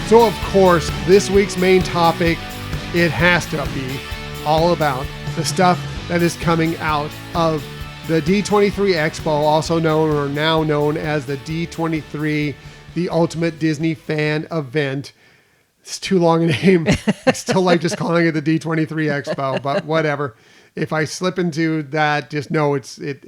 So, of course, this week's main topic, it has to be all about the stuff that is coming out of the D23 Expo, also known or now known as the D23, the Ultimate Disney Fan Event. It's too long a name. I still like just calling it the D23 Expo, but whatever. If I slip into that, just know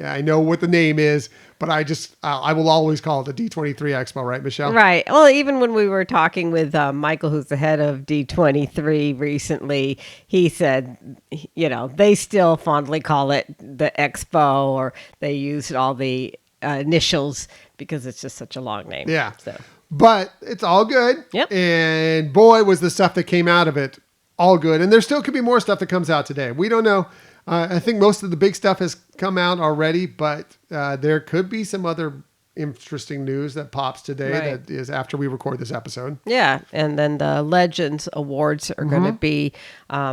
I know what the name is, but I will always call it the D23 Expo, right, Michelle? Right. Well, even when we were talking with Michael, who's the head of D23 recently, he said, they still fondly call it the Expo, or they used all the initials because it's just such a long name. Yeah. So. But it's all good. Yep. And boy, was the stuff that came out of it all good. And there still could be more stuff that comes out today. We don't know. I think most of the big stuff has come out already, but there could be some other interesting news that pops today that is after we record this episode. Yeah, and then the Legends Awards are going to be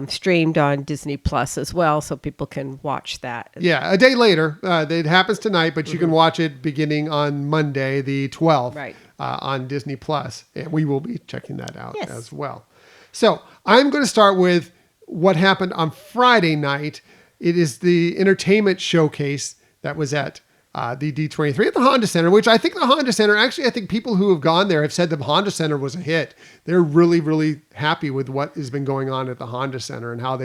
streamed on Disney Plus as well, so people can watch that. Yeah, a day later. It happens tonight, but you can watch it beginning on Monday, the 12th, on Disney Plus, and we will be checking that out as well. So I'm going to start with what happened on Friday night. It is the entertainment showcase that was at the D23 at the Honda Center, which I think the Honda Center, actually, I think people who have gone there have said the Honda Center was a hit. They're really, really happy with what has been going on at the Honda Center and how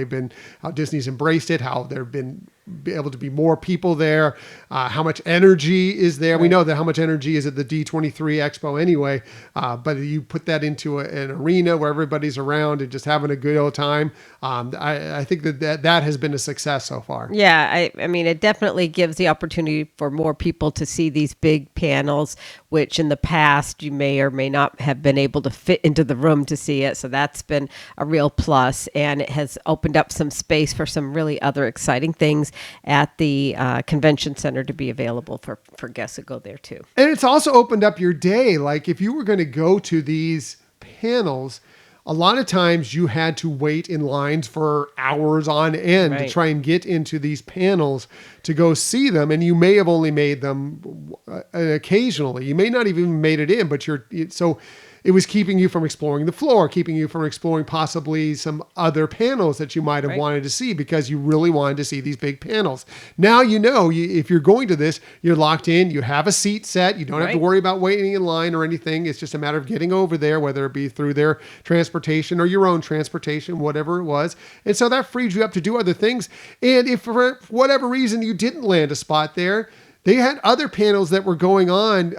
Disney's embraced it, how there've been able to be more people there, how much energy is there. Right. We know that how much energy is at the D23 Expo anyway, but you put that into an arena where everybody's around and just having a good old time. I think that has been a success so far. Yeah, I mean, it definitely gives the opportunity for more people to see these big panels, which in the past you may or may not have been able to fit into the room to see it. So that's been a real plus, and it has opened up some space for some really other exciting things at the convention center to be available for guests who go there too. And it's also opened up your day. Like if you were going to go to these panels, a lot of times you had to wait in lines for hours on end to try and get into these panels to go see them. And you may have only made them occasionally. You may not even made it in, but so it was keeping you from exploring the floor, keeping you from exploring possibly some other panels that you might have wanted to see because you really wanted to see these big panels. Now, if you're going to this, you're locked in, you have a seat set, you don't have to worry about waiting in line or anything. It's just a matter of getting over there, whether it be through their transportation or your own transportation, whatever it was. And so that frees you up to do other things. And if for whatever reason you didn't land a spot there, they had other panels that were going on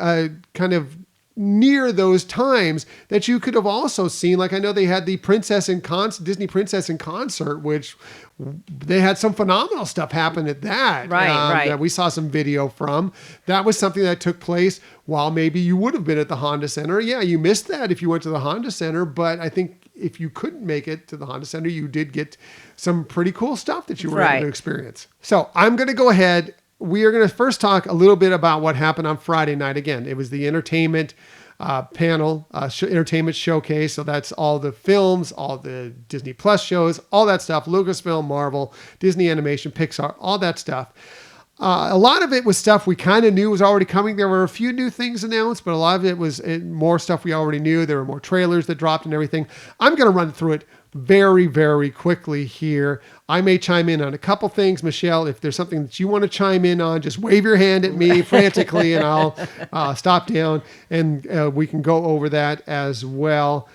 kind of near those times that you could have also seen. Like I know they had the Disney Princess in Concert, which they had some phenomenal stuff happen at that. That we saw some video from. That was something that took place while maybe you would have been at the Honda Center. Yeah, you missed that if you went to the Honda Center, but I think if you couldn't make it to the Honda Center, you did get some pretty cool stuff that you were able to experience. So I'm going to go ahead. We are going to first talk a little bit about what happened on Friday night. Again, it was the entertainment panel, entertainment showcase. So that's all the films, all the Disney Plus shows, all that stuff, Lucasfilm, Marvel, Disney Animation, Pixar, all that stuff. A lot of it was stuff we kind of knew was already coming. There were a few new things announced, but a lot of it was more stuff we already knew. There were more trailers that dropped and everything. I'm going to run through it very, very quickly here. I may chime in on a couple things. Michelle, if there's something that you want to chime in on, just wave your hand at me frantically and I'll stop down and we can go over that as well.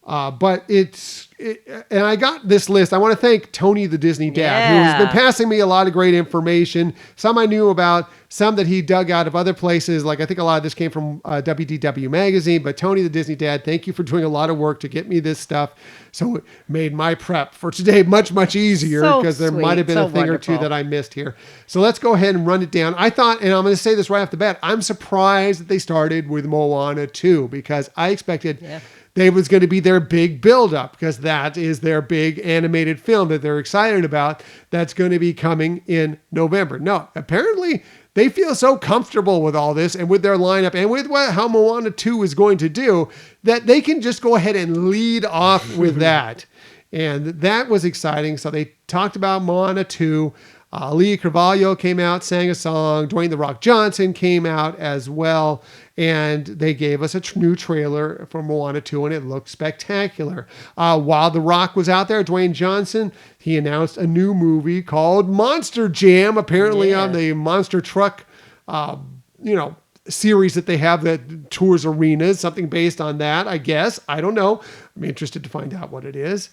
But and I got this list. I want to thank Tony, the Disney dad, who has been passing me a lot of great information. Some I knew about, some that he dug out of other places. Like I think a lot of this came from WDW magazine, but Tony, the Disney dad, thank you for doing a lot of work to get me this stuff. So it made my prep for today much, much easier because there might have been a thing or two that I missed here. So let's go ahead and run it down. I thought, and I'm going to say this right off the bat, I'm surprised that they started with Moana 2 because I expected they was going to be their big build-up because that is their big animated film that they're excited about that's going to be coming in November. No, apparently they feel so comfortable with all this and with their lineup and with how Moana 2 is going to do that they can just go ahead and lead off with that. And that was exciting. So they talked about Moana 2. Leah Carvalho came out, sang a song. Dwayne "The Rock" Johnson came out as well. And they gave us a new trailer for Moana 2, and it looked spectacular. While The Rock was out there, Dwayne Johnson, he announced a new movie called Monster Jam, apparently on the Monster Truck, series that they have that tours arenas, something based on that, I guess. I don't know. I'm interested to find out what it is.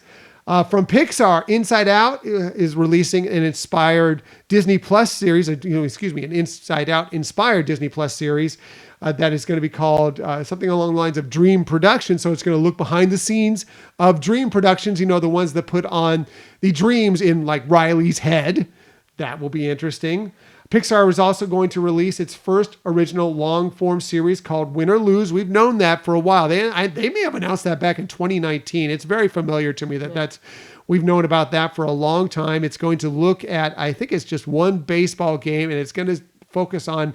From Pixar, Inside Out is releasing an inspired Disney Plus series, an Inside Out inspired Disney Plus series that is going to be called something along the lines of Dream Productions. So it's going to look behind the scenes of Dream Productions, the ones that put on the dreams in like Riley's head. That will be interesting. Pixar was also going to release its first original long-form series called Win or Lose. We've known that for a while. They may have announced that back in 2019. It's very familiar to me we've known about that for a long time. It's going to look at, I think it's just one baseball game, and it's going to focus on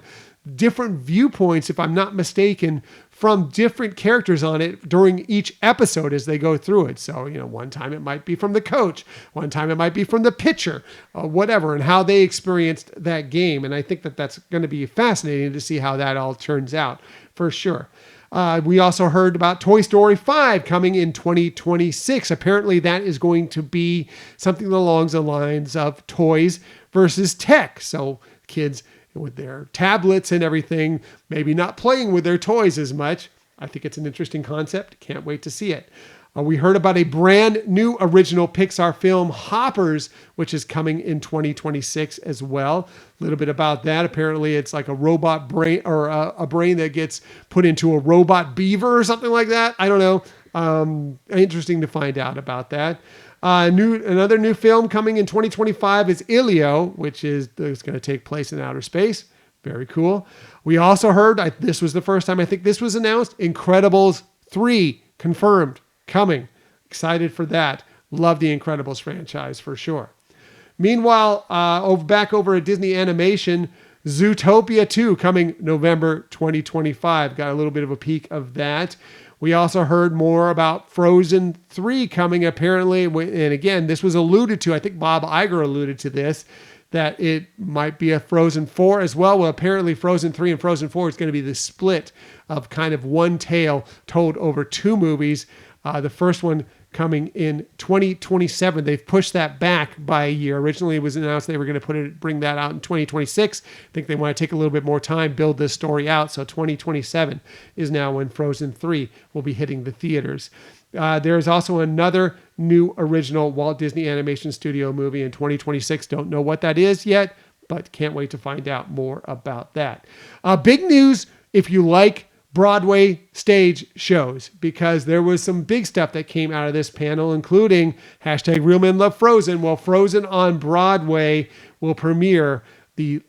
different viewpoints, if I'm not mistaken, from different characters on it during each episode as they go through it. So, one time it might be from the coach, one time it might be from the pitcher, whatever, and how they experienced that game. And I think that's going to be fascinating to see how that all turns out for sure. We also heard about Toy Story 5 coming in 2026. Apparently that is going to be something along the lines of toys versus tech. So kids with their tablets and everything, maybe not playing with their toys as much. I think it's an interesting concept. Can't wait to see it. We heard about a brand new original Pixar film, Hoppers, which is coming in 2026 as well. A little bit about that. Apparently it's like a robot brain, or a brain that gets put into a robot beaver or something like that. I don't know. Interesting to find out about that. Another new film coming in 2025 is Ilio, which is going to take place in outer space. Very cool. We also heard, this was the first time I think this was announced, Incredibles 3 confirmed, coming. Excited for that. Love the Incredibles franchise for sure. Meanwhile, back over at Disney Animation, Zootopia 2 coming November 2025. Got a little bit of a peek of that. We also heard more about Frozen 3 coming apparently. And again, this was alluded to. I think Bob Iger alluded to this, that it might be a Frozen 4 as well. Well, apparently Frozen 3 and Frozen 4 is going to be the split of kind of one tale told over two movies. The first one coming in 2027. They've pushed that back by a year. Originally, it was announced they were going to bring that out in 2026. I think they want to take a little bit more time, build this story out. So 2027 is now when Frozen 3 will be hitting the theaters. There is also another new original Walt Disney Animation Studio movie in 2026. Don't know what that is yet, but can't wait to find out more about that. Big news if you like Broadway stage shows, because there was some big stuff that came out of this panel, including #RealMenLoveFrozen. Well, Frozen on Broadway will premiere the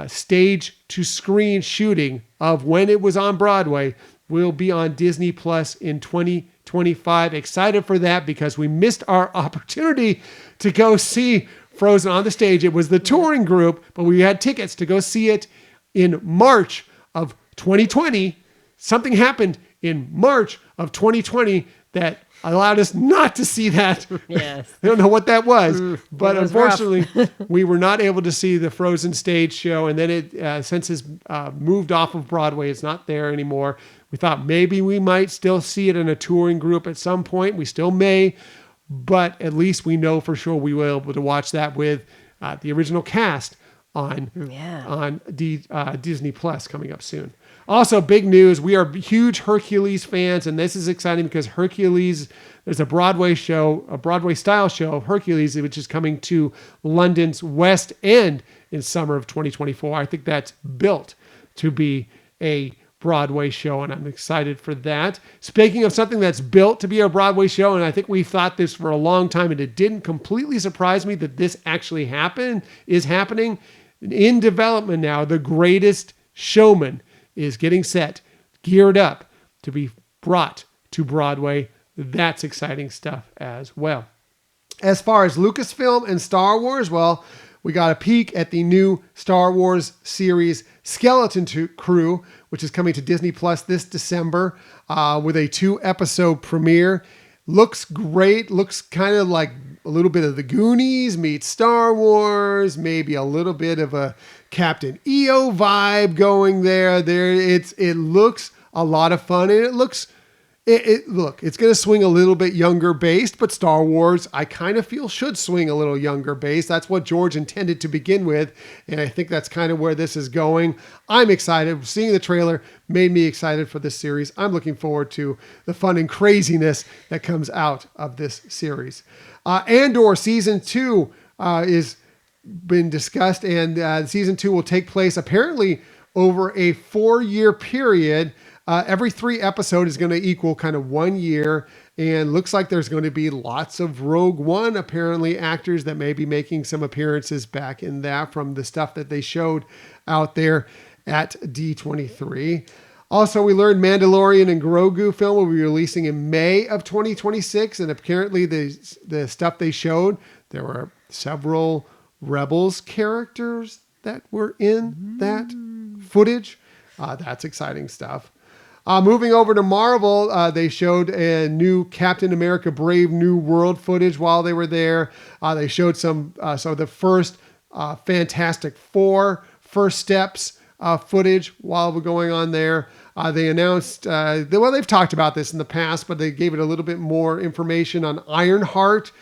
stage to screen shooting of when it was on Broadway will be on Disney Plus in 2025. Excited for that because we missed our opportunity to go see Frozen on the stage. It was the touring group, but we had tickets to go see it in March of 2020. Something happened in March of 2020 that allowed us not to see that. Yes. I don't know what that was, but was unfortunately, we were not able to see the Frozen stage show. And then it, since it's moved off of Broadway, it's not there anymore. We thought maybe we might still see it in a touring group at some point. We still may, but at least we know for sure we will be able to watch that with the original cast on Disney Plus coming up soon. Also, big news. We are huge Hercules fans, and this is exciting because Hercules, there's a Broadway style show of Hercules, which is coming to London's West End in summer of 2024. I think that's built to be a Broadway show, and I'm excited for that. Speaking of something that's built to be a Broadway show, and I think we thought this for a long time, and it didn't completely surprise me that this actually is happening. In development now, The Greatest Showman is getting set, geared up to be brought to Broadway. That's exciting stuff as well. As far as Lucasfilm and Star Wars, well, we got a peek at the new Star Wars series Skeleton Crew, which is coming to Disney Plus this December with a 2-episode premiere. Looks great. Looks kind of like a little bit of the Goonies meets Star Wars, maybe a little bit of a Captain EO vibe going there. It looks a lot of fun, and it looks. It's going to swing a little bit younger based, but Star Wars, I kind of feel should swing a little younger based. That's what George intended to begin with, and I think that's kind of where this is going. I'm excited. Seeing the trailer made me excited for this series. I'm looking forward to the fun and craziness that comes out of this series. Andor Season 2 is been discussed, and Season 2 will take place apparently over a 4-year period. Every 3 episodes is going to equal kind of 1 year, and looks like there's going to be lots of Rogue One, apparently, actors that may be making some appearances back in that from the stuff that they showed out there at D23. Also, we learned Mandalorian and Grogu film will be releasing in May of 2026, and apparently the stuff they showed, there were several Rebels characters that were in that footage. That's exciting stuff. Moving over to Marvel, they showed a new Captain America Brave New World footage while they were there. They showed some of the first Fantastic Four first steps footage while we're going on there. They announced, they've talked about this in the past, but they gave it a little bit more information on Ironheart,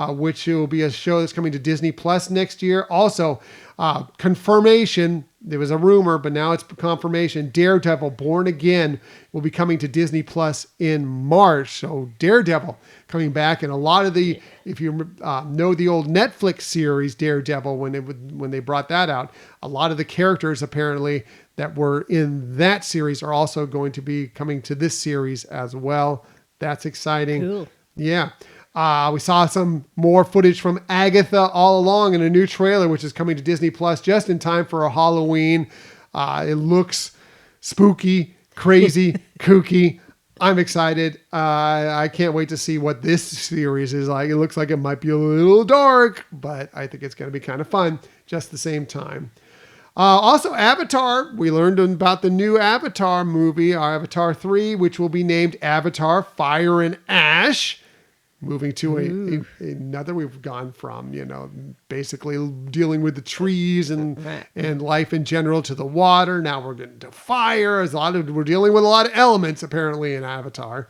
which will be a show that's coming to Disney Plus next year. Also, confirmation, there was a rumor, but now it's confirmation. Daredevil Born Again will be coming to Disney Plus in March. So Daredevil coming back, and a lot of if you know the old Netflix series Daredevil, when they brought that out, a lot of the characters apparently that were in that series are also going to be coming to this series as well. That's exciting. Cool. Yeah. We saw some more footage from Agatha All Along in a new trailer, which is coming to Disney Plus just in time for a Halloween. It looks spooky, crazy, kooky. I'm excited. I can't wait to see what this series is like. It looks like it might be a little dark, but I think it's going to be kind of fun just the same time. Also, Avatar. We learned about the new Avatar movie, Avatar 3, which will be named Avatar Fire and Ash. Moving to another, we've gone from, basically dealing with the trees and life in general to the water. Now we're getting to fire. We're dealing with a lot of elements apparently in Avatar.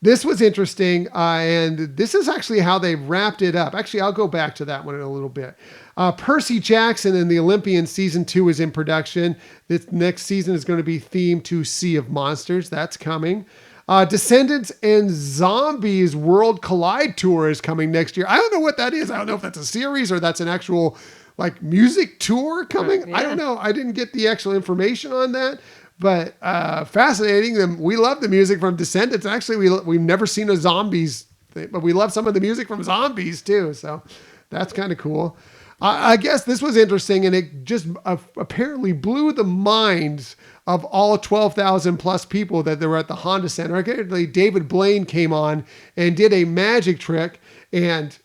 This was interesting, and this is actually how they wrapped it up. Actually, I'll go back to that one in a little bit. Percy Jackson and the Olympians Season 2 is in production. This next season is going to be themed to Sea of Monsters. That's coming. Descendants and Zombies World Collide Tour is coming next year. I don't know what that is. I don't know if that's a series or that's an actual music tour coming. Yeah. I don't know. I didn't get the actual information on that, but fascinating. We love the music from Descendants. Actually, we've never seen a Zombies thing, but we love some of the music from Zombies too. So that's kind of cool. I guess this was interesting, and it just apparently blew the minds of all 12,000 plus people that were at the Honda Center. Apparently, David Blaine came on and did a magic trick, and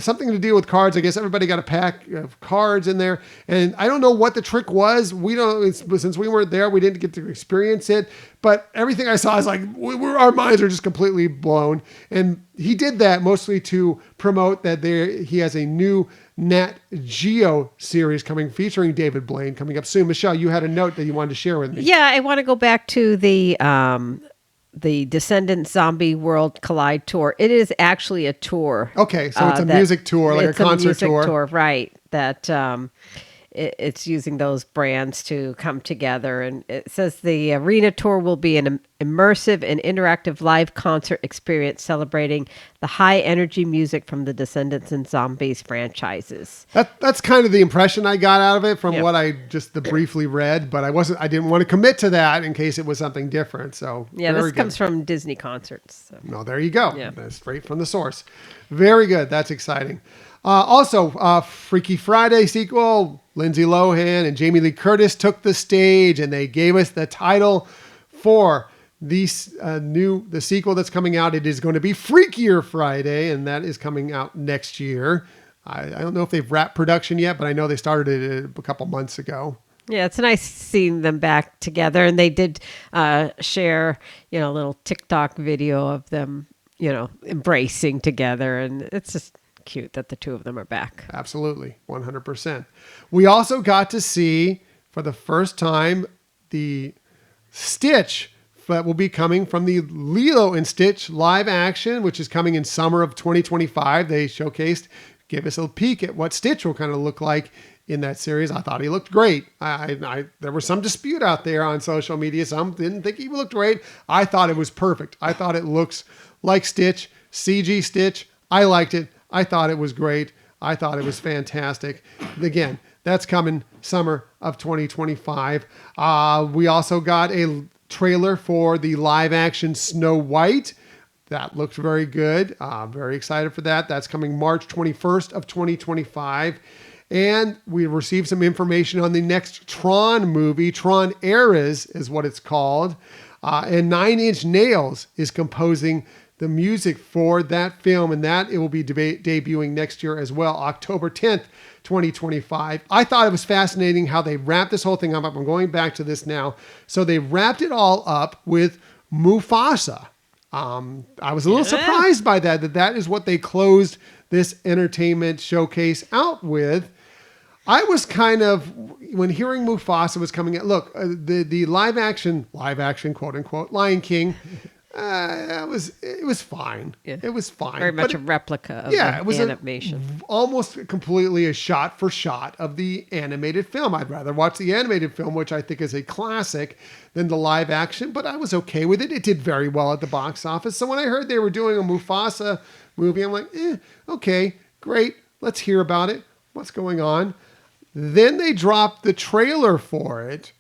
something to do with cards. I guess everybody got a pack of cards in there, and I don't know what the trick was. Since we weren't there, we didn't get to experience it. But everything I saw is our minds are just completely blown. And he did that mostly to promote that he has a new Nat Geo series featuring David Blaine coming up soon. Michelle, you had a note that you wanted to share with me. Yeah, I want to go back to the Descendants Zombie World Collide Tour. It is actually a tour. Okay, so it's a music tour, like a concert tour. Right. That it's using those brands to come together. And it says the arena tour will be an immersive and interactive live concert experience celebrating the high energy music from the Descendants and Zombies franchises. That's kind of the impression I got out of it from what I just briefly read, but I didn't want to commit to that in case it was something different. So this comes from Disney Concerts. So. No, there you go. Yeah. That's straight from the source. Very good. That's exciting. Also, Freaky Friday sequel, Lindsay Lohan and Jamie Lee Curtis took the stage, and they gave us the title for the sequel that's coming out. It is going to be Freakier Friday, and that is coming out next year. I don't know if they've wrapped production yet, but I know they started it a couple months ago. Yeah, it's nice seeing them back together, and they did share, a little TikTok video of them embracing together. And it's just cute that the two of them are back. Absolutely. 100%. We also got to see for the first time the Stitch that will be coming from the Lilo and Stitch live action, which is coming in summer of 2025. They gave us a peek at what Stitch will kind of look like in that series. I thought he looked great. There was some dispute out there on social media. Some didn't think he looked great. I thought it was perfect. I thought it looks like Stitch, CG Stitch. I liked it. I thought it was great. I thought it was fantastic. Again, that's coming summer of 2025. We also got a trailer for the live action Snow White. That looked very good. Very excited for that. That's coming March 21st of 2025. And we received some information on the next Tron movie. Tron Eras is what it's called. And Nine Inch Nails is composing the music for that film, and that it will be debuting next year as well, October 10th, 2025. I thought it was fascinating how they wrapped this whole thing up. I'm going back to this now. So they wrapped it all up with Mufasa. I was a little surprised by that is what they closed this entertainment showcase out with. I was kind of, when hearing Mufasa was coming out, look, the live action, quote unquote, Lion King, it was fine. Yeah. It was fine. Very much a replica of the animation. Almost completely a shot for shot of the animated film. I'd rather watch the animated film, which I think is a classic, than the live action, but I was okay with it. It did very well at the box office. So when I heard they were doing a Mufasa movie, I'm like, okay, great. Let's hear about it. What's going on? Then they dropped the trailer for it.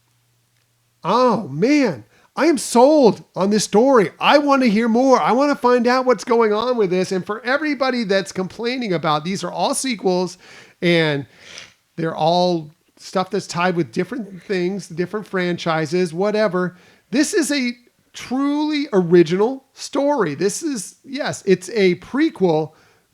Oh, man. I am sold on this story. I want to hear more. I want to find out what's going on with this. And for everybody that's complaining about, these are all sequels and they're all stuff that's tied with different things, different franchises, whatever. This is a truly original story. This is, yes, it's a prequel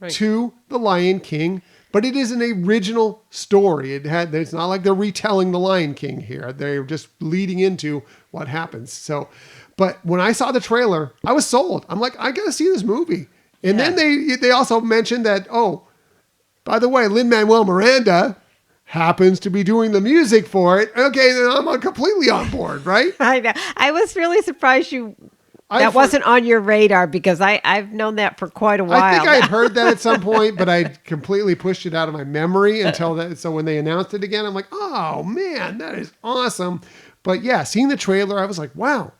to The Lion King, but it is an original story. It's not like they're retelling The Lion King here. They're just leading into what happens. So, but when I saw the trailer, I was sold. I'm like, I got to see this movie. And then they also mentioned that, by the way, Lin-Manuel Miranda happens to be doing the music for it. Okay, then I'm completely on board, right? I know. I was really surprised that wasn't on your radar, because I've known that for quite a while. I think I'd heard that at some point, but I completely pushed it out of my memory until that. So when they announced it again, I'm like, oh man, that is awesome. But yeah, seeing the trailer, I was like, wow,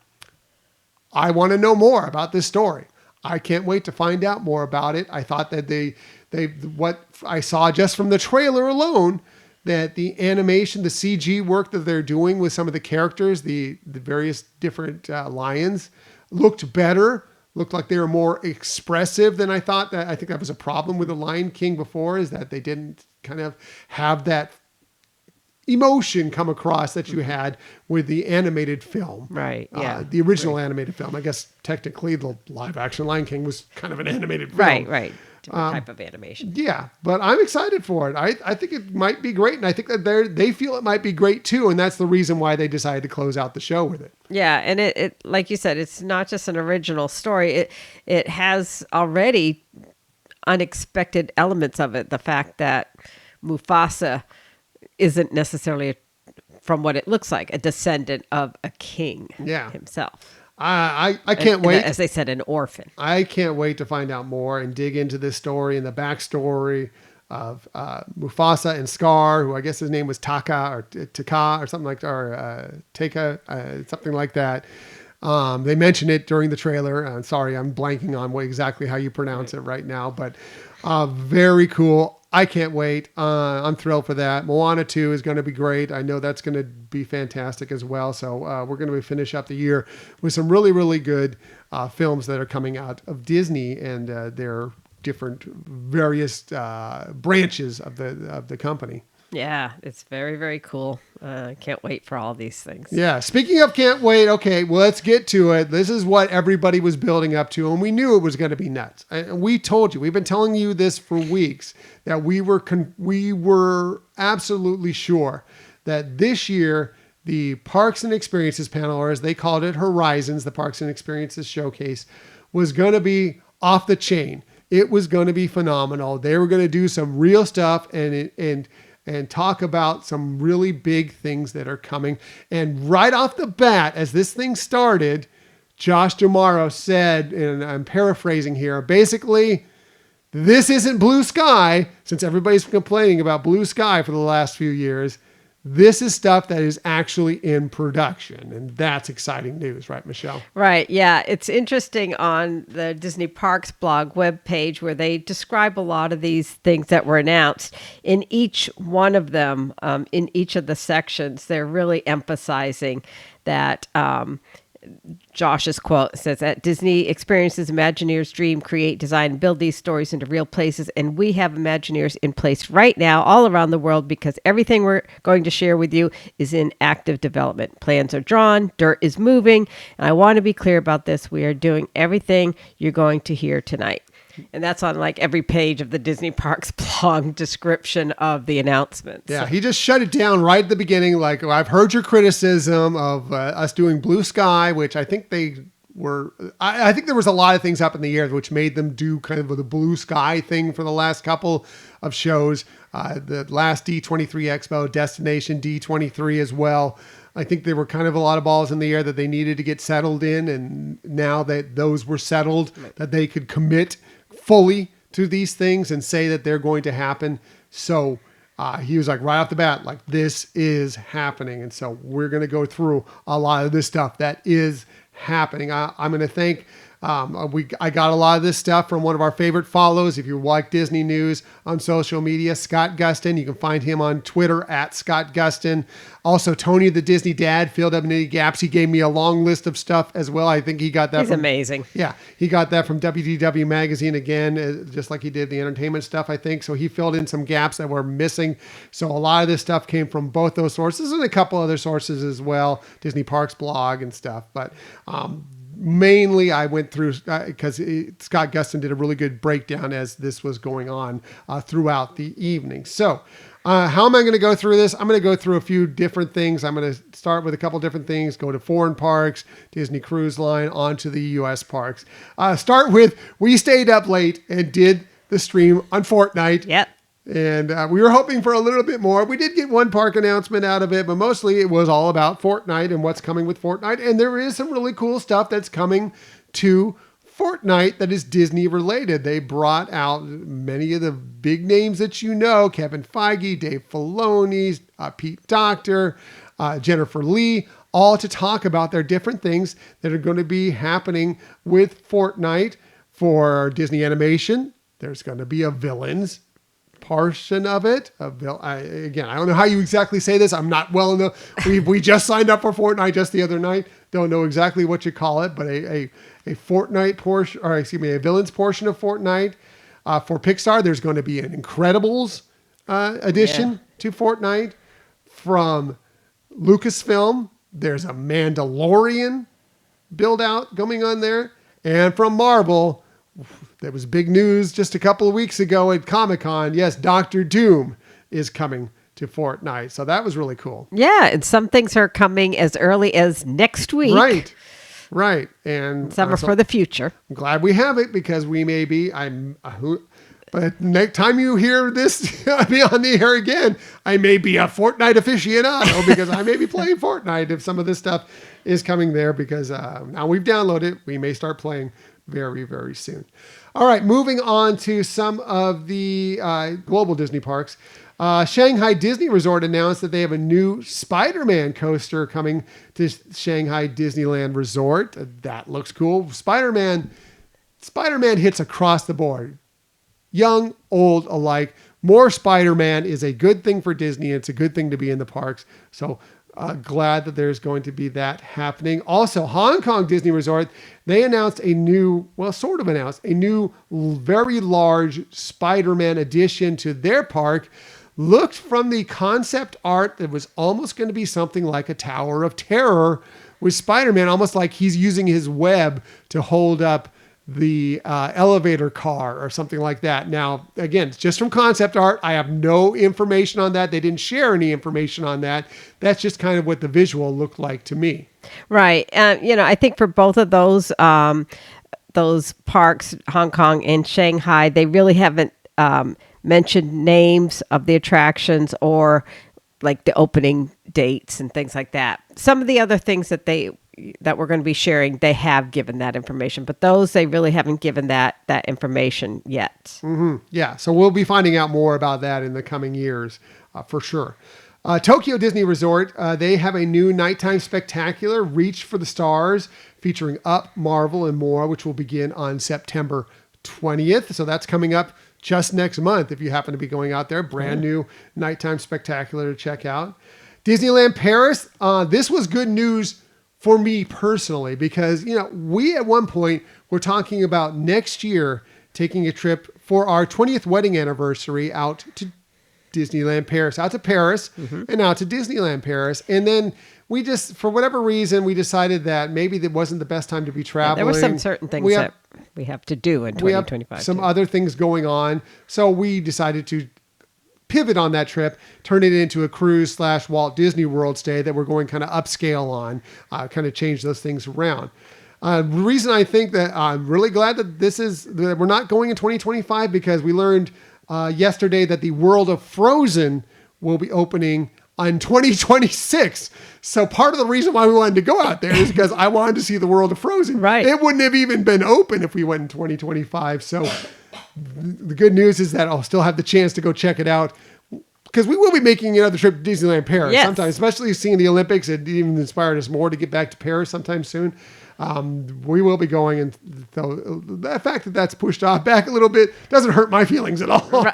I want to know more about this story. I can't wait to find out more about it. I thought that what I saw just from the trailer alone, that the animation, the CG work that they're doing with some of the characters, the various different lions, looked better, looked like they were more expressive than I thought. I think that was a problem with The Lion King before, is that they didn't kind of have that emotion come across that you had with the animated film. Right, yeah. The original animated film. I guess technically the live action Lion King was kind of an animated film. Right. Different type of animation. Yeah, but I'm excited for it. I think it might be great, and I think that they feel it might be great too, and that's the reason why they decided to close out the show with it. Yeah, and it like you said, it's not just an original story. It has already unexpected elements of it. The fact that Mufasa isn't necessarily, from what it looks like, a descendant of a king himself. I can't wait. As they said, an orphan. I can't wait to find out more and dig into this story and the backstory of Mufasa and Scar, who I guess his name was Taka or something like that, or Taka, something like that. They mentioned it during the trailer. Sorry, I'm blanking on exactly how you pronounce it right now, but very cool. I can't wait. I'm thrilled for that. Moana 2 is going to be great. I know that's going to be fantastic as well. So we're going to finish up the year with some really, really good films that are coming out of Disney and their different various branches of the company. Yeah, it's very, very cool. Can't wait for all these things. Yeah. Speaking of can't wait, okay, well, let's get to it. This is what everybody was building up to, and we knew it was going to be nuts. And we told you, we've been telling you this for weeks, that we were absolutely sure that this year the Parks and Experiences panel, or as they called it, Horizons, the Parks and Experiences Showcase, was going to be off the chain. It was going to be phenomenal. They were going to do some real stuff and talk about some really big things that are coming. And right off the bat, as this thing started, Josh D'Amaro said, and I'm paraphrasing here, basically, this isn't blue sky, since everybody's complaining about blue sky for the last few years. This is stuff that is actually in production. And that's exciting news, right, Michelle? Right. Yeah. It's interesting on the Disney Parks blog webpage where they describe a lot of these things that were announced. In each one of them, in each of the sections, they're really emphasizing that Josh's quote says that Disney experiences Imagineers dream, create, design, and build these stories into real places. And we have Imagineers in place right now all around the world because everything we're going to share with you is in active development. Plans are drawn, dirt is moving. And I want to be clear about this. We are doing everything you're going to hear tonight. And that's on like every page of the Disney Parks blog description of the announcements. Yeah, he just shut it down right at the beginning. Like, I've heard your criticism of us doing blue sky, which I think they were, I think there was a lot of things up in the air which made them do kind of the blue sky thing for the last couple of shows. The last D23 Expo, Destination D23 as well. I think there were kind of a lot of balls in the air that they needed to get settled in. And now that those were settled, that they could commit fully to these things and say that they're going to happen. So he was like right off the bat, like, this is happening. And so we're going to go through a lot of this stuff that is happening. I'm going to thank, I got a lot of this stuff from one of our favorite follows. If you like Disney news on social media, Scott Gustin, you can find him on Twitter at Scott Gustin. Also, Tony, the Disney dad, filled up any gaps. He gave me a long list of stuff as well. I think he got that. He's amazing. Yeah. He got that from WDW magazine again, just like he did the entertainment stuff, I think. So he filled in some gaps that were missing. So a lot of this stuff came from both those sources and a couple other sources as well, Disney Parks blog and stuff. But, mainly I went through because Scott Gustin did a really good breakdown as this was going on throughout the evening. So how am I going to go through this? I'm going to go through a few different things. I'm going to start with a couple different things, go to foreign parks, Disney Cruise Line, onto the U.S. parks. Start with, we stayed up late and did the stream on Fortnite. Yep. And we were hoping for a little bit more. We did get one park announcement out of it, but mostly it was all about Fortnite and what's coming with Fortnite. And there is some really cool stuff that's coming to Fortnite that is Disney related. They brought out many of the big names that you know, Kevin Feige, Dave Filoni, Pete Docter, Jennifer Lee, all to talk about their different things that are going to be happening with Fortnite. For Disney Animation, there's going to be a villains portion of it. Again, I don't know how you exactly say this. I'm not well enough. We just signed up for Fortnite just the other night. Don't know exactly what you call it, but a Fortnite portion, or excuse me, a villains portion of Fortnite. For Pixar, there's going to be an Incredibles addition to Fortnite. From Lucasfilm, there's a Mandalorian build out going on there. And from Marvel, there was big news just a couple of weeks ago at Comic-Con. Yes, Doctor Doom is coming to Fortnite. So that was really cool. Yeah, and some things are coming as early as next week. Right. And some are for the future. I'm glad we have it because we may be, but next time you hear this be on the air again, I may be a Fortnite aficionado because I may be playing Fortnite if some of this stuff is coming there because now we've downloaded it. We may start playing very, very soon. All right, moving on to some of the global Disney parks. Shanghai Disney Resort announced that they have a new Spider-Man coaster coming to Shanghai Disneyland Resort. That looks cool. Spider-Man hits across the board. Young, old alike. More Spider-Man is a good thing for Disney. It's a good thing to be in the parks. So glad that there's going to be that happening. Also, Hong Kong Disney Resort, they announced a new very large Spider-Man addition to their park. Looked from the concept art that was almost going to be something like a Tower of Terror with Spider-Man, almost like he's using his web to hold up the elevator car or something like that. Now, again, it's just from concept art. I have no information on that. They didn't share any information on that. That's just kind of what the visual looked like to me. Right. I think for both of those, those parks, Hong Kong and Shanghai, they really haven't mentioned names of the attractions or like the opening dates and things like that. Some of the other things that we're going to be sharing, they have given that information, but those they really haven't given that information yet. Mm-hmm. Yeah, so we'll be finding out more about that in the coming years, for sure. Tokyo Disney Resort, they have a new nighttime spectacular, Reach for the Stars, featuring Up, Marvel, and more, which will begin on September 20th. So that's coming up just next month if you happen to be going out there. Brand new nighttime spectacular to check out. Disneyland Paris, this was good news for me personally because, we at one point were talking about next year taking a trip for our 20th wedding anniversary out to Disneyland Paris, out to Paris and out to Disneyland Paris. And then we just, for whatever reason, we decided that maybe that wasn't the best time to be traveling. Yeah, there were some certain things that we have to do in 2025. We have some other things going on. So we decided to pivot on that trip, turn it into a cruise / Walt Disney World stay that we're going kind of upscale on, kind of change those things around. The reason I think that I'm really glad that we're not going in 2025 because we learned yesterday that the World of Frozen will be opening in 2026. So part of the reason why we wanted to go out there is because I wanted to see the World of Frozen. Right. It wouldn't have even been open if we went in 2025. So the good news is that I'll still have the chance to go check it out because we will be making another trip to Disneyland Paris sometime, especially seeing the Olympics. It even inspired us more to get back to Paris sometime soon. We will be going, and so the fact that that's pushed off back a little bit doesn't hurt my feelings at all.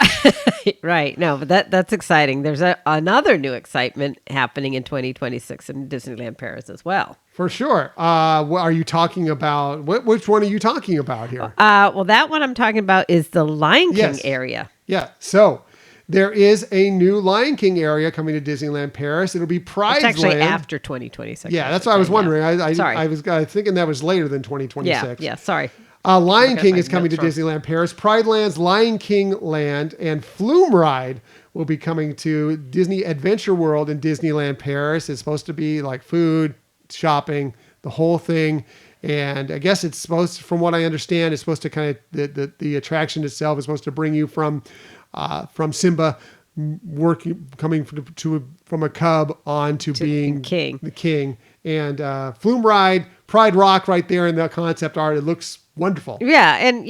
Right. No, but that's exciting. There's another new excitement happening in 2026 in Disneyland Paris as well. For sure. What are you talking about? Which one are you talking about here? Well, that one I'm talking about is the Lion King area. Yeah. So there is a new Lion King area coming to Disneyland Paris. It'll be Pride It's actually Land. After 2026. Yeah, that's what I was wondering. Yeah. Sorry. I was thinking that was later than 2026. Yeah, sorry. Lion King is coming to Disneyland Paris. Pride Land's Lion King Land and Flume Ride will be coming to Disney Adventure World in Disneyland Paris. It's supposed to be like food, shopping, the whole thing. And I guess it's supposed to, from what I understand, it's supposed to kind of, the attraction itself is supposed to bring you from Simba coming from a cub on to being the king. And Flume Ride, Pride Rock right there in the concept art. It looks wonderful. Yeah. And,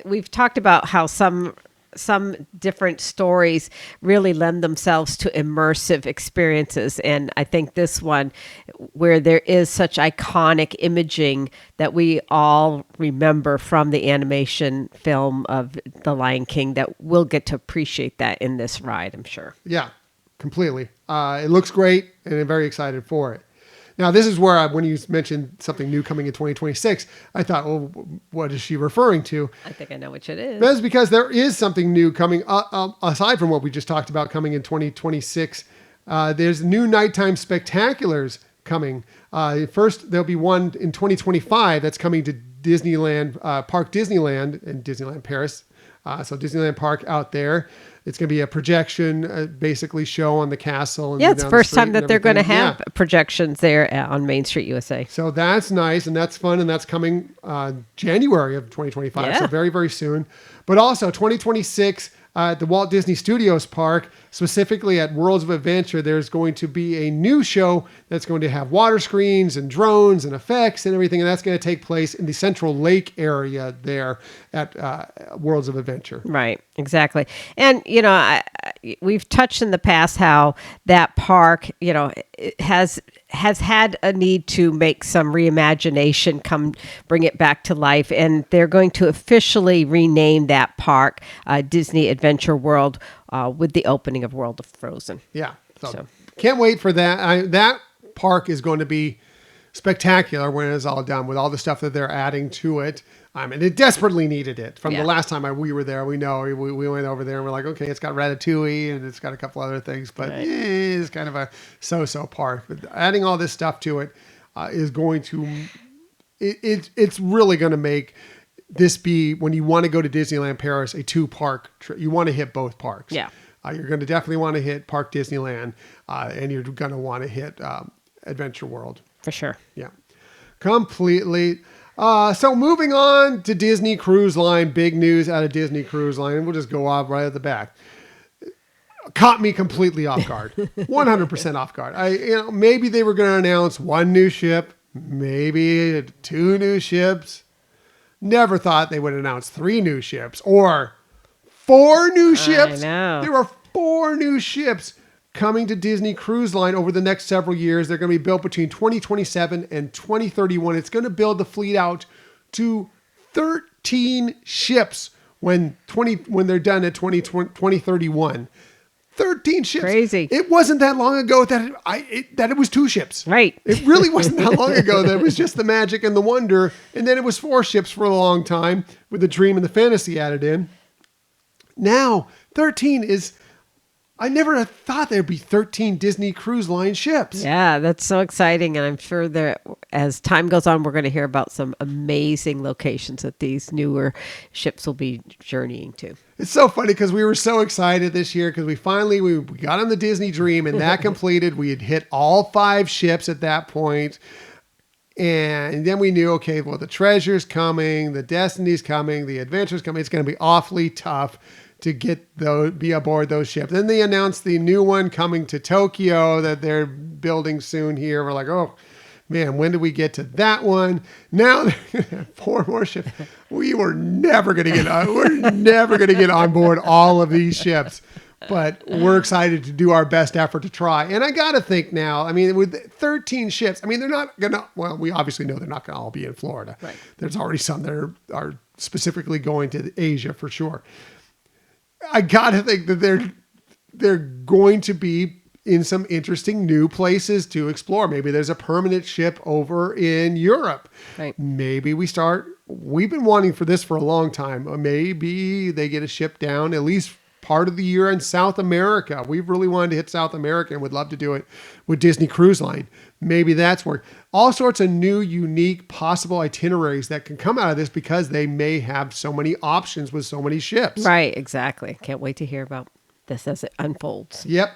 we've talked about how some different stories really lend themselves to immersive experiences. And I think this one, where there is such iconic imaging that we all remember from the animation film of The Lion King, that we'll get to appreciate that in this ride, I'm sure. Yeah, completely. It looks great, and I'm very excited for it. Now, this is where when you mentioned something new coming in 2026, I thought, well, what is she referring to? I think I know which it is. That's because there is something new coming, aside from what we just talked about coming in 2026. There's new nighttime spectaculars coming. First, there'll be one in 2025 that's coming to Disneyland, Park Disneyland in Disneyland Paris. So Disneyland Park out there. It's going to be a projection, basically show on the castle. And it's the first time that they're going to have projections there on Main Street, USA. So that's nice and that's fun. And that's coming January of 2025. Yeah. So very, very soon. But also 2026 at the Walt Disney Studios Park, specifically at Worlds of Adventure, there's going to be a new show that's going to have water screens and drones and effects and everything. And that's going to take place in the Central Lake area there at Worlds of Adventure. Right, exactly. And, we've touched in the past how that park, has had a need to make some reimagination, bring it back to life. And they're going to officially rename that park Disney Adventure World with the opening of World of Frozen. Yeah. So can't wait for that. That park is going to be spectacular when it's all done with all the stuff that they're adding to it. And it desperately needed it. From the last time we were there, we went over there and we're like, okay, it's got Ratatouille and it's got a couple other things, but it's kind of a so-so park. But adding all this stuff to it is going to, it's really going to make this be, when you want to go to Disneyland Paris, a 2-park trip. You want to hit both parks. Yeah. You're going to definitely want to hit Park Disneyland and you're going to want to hit Adventure World. For sure. Yeah. Completely. So moving on to Disney Cruise Line, big news out of Disney Cruise Line, and we'll just go off right at the back. Caught me completely off guard, 100% off guard. Maybe they were going to announce one new ship, maybe two new ships. Never thought they would announce three new ships or four new ships. I know. There are four new ships coming to Disney Cruise Line over the next several years. They're going to be built between 2027 and 2031. It's going to build the fleet out to 13 ships when they're done at 2031. 13 ships. Crazy. It wasn't that long ago that it was two ships. Right. It really wasn't that long ago that it was just the magic and the wonder. And then it was four ships for a long time with the dream and the fantasy added in. Now, 13 is... I never thought there'd be 13 Disney Cruise Line ships. Yeah, that's so exciting. And I'm sure that as time goes on, we're going to hear about some amazing locations that these newer ships will be journeying to. It's so funny because we were so excited this year because we got on the Disney Dream and that completed. We had hit all 5 ships at that point. And then we knew, okay, well, the Treasure's coming, the Destiny's coming, the Adventure's coming. It's going to be awfully tough to be aboard those ships. Then they announced the new one coming to Tokyo that they're building soon here. We're like, oh man, when do we get to that one? Now 4 more ships. We're never going to get on board all of these ships, but we're excited to do our best effort to try. And I got to think now, I mean, with 13 ships, I mean, they're not going to, well, we obviously know they're not going to all be in Florida. Right. There's already some that are specifically going to Asia for sure. I gotta think that they're going to be in some interesting new places to explore. Maybe there's a permanent ship over in Europe. Right. Maybe we've been wanting for this for a long time. Maybe they get a ship down at least part of the year in South America. We've really wanted to hit South America and would love to do it with Disney Cruise Line. Maybe that's where all sorts of new, unique, possible itineraries that can come out of this because they may have so many options with so many ships. Right, exactly. Can't wait to hear about this as it unfolds. Yep.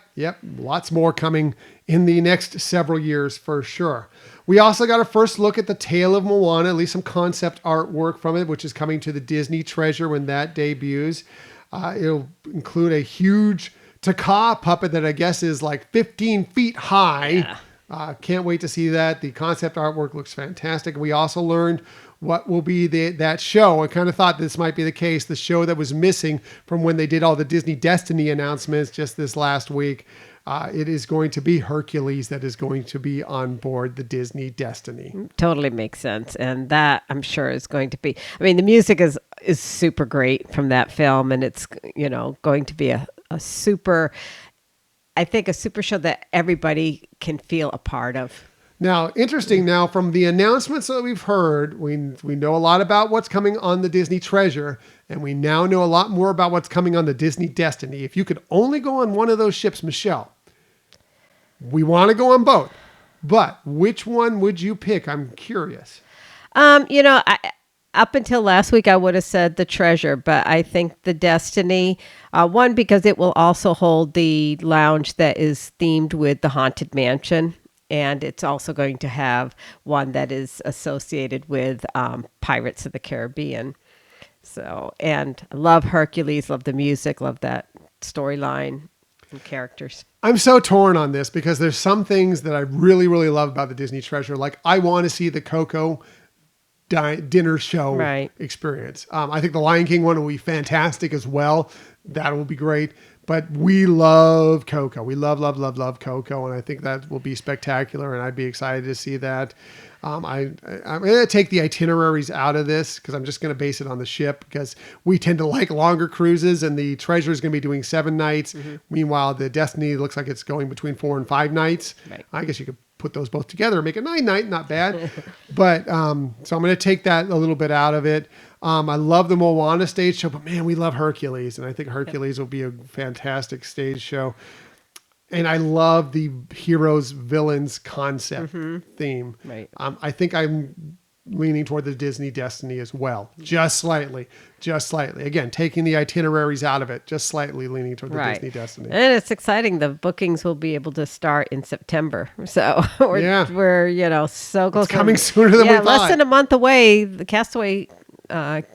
Lots more coming in the next several years for sure. We also got a first look at the Tale of Moana, at least some concept artwork from it, which is coming to the Disney Treasure when that debuts. It'll include a huge Taka puppet that I guess is like 15 feet high. Yeah. Can't wait to see that. The concept artwork looks fantastic. We also learned what will be that show. I kind of thought this might be the case. The show that was missing from when they did all the Disney Destiny announcements just this last week. It is going to be Hercules that is going to be on board the Disney Destiny. Totally makes sense. And that I'm sure is going to be, I mean, the music is super great from that film. And it's, going to be a super show that everybody can feel a part of. Now, interesting now from the announcements that we've heard, we know a lot about what's coming on the Disney Treasure, and we now know a lot more about what's coming on the Disney Destiny. If you could only go on one of those ships, Michelle, we want to go on both, but which one would you pick? I'm curious. Up until last week, I would have said the Treasure, but I think the Destiny, one, because it will also hold the lounge that is themed with the Haunted Mansion. And it's also going to have one that is associated with Pirates of the Caribbean. So, and I love Hercules, love the music, love that storyline and characters. I'm so torn on this because there's some things that I really, really love about the Disney Treasure. Like I want to see the Coco dinner show experience. I think the Lion King one will be fantastic as well. That will be great. But we love Coco. We love Coco. And I think that will be spectacular. And I'd be excited to see that. I'm going to take the itineraries out of this because I'm just going to base it on the ship because we tend to like longer cruises and the Treasure is going to be doing 7 nights. Mm-hmm. Meanwhile, the Destiny looks like it's going between 4 and 5 nights. Right. I guess you could put those both together and make a 9-night, not bad. But so I'm going to take that a little bit out of it. I love the Moana stage show, but man, we love Hercules. And I think Hercules will be a fantastic stage show. And I love the heroes, villains concept theme. Right. I think I'm leaning toward the Disney Destiny as well. Just slightly. Again, taking the itineraries out of it, just slightly leaning toward the Disney Destiny. And it's exciting. The bookings will be able to start in September. So we're so close. It's coming sooner than we thought. Less than a month away. The Castaway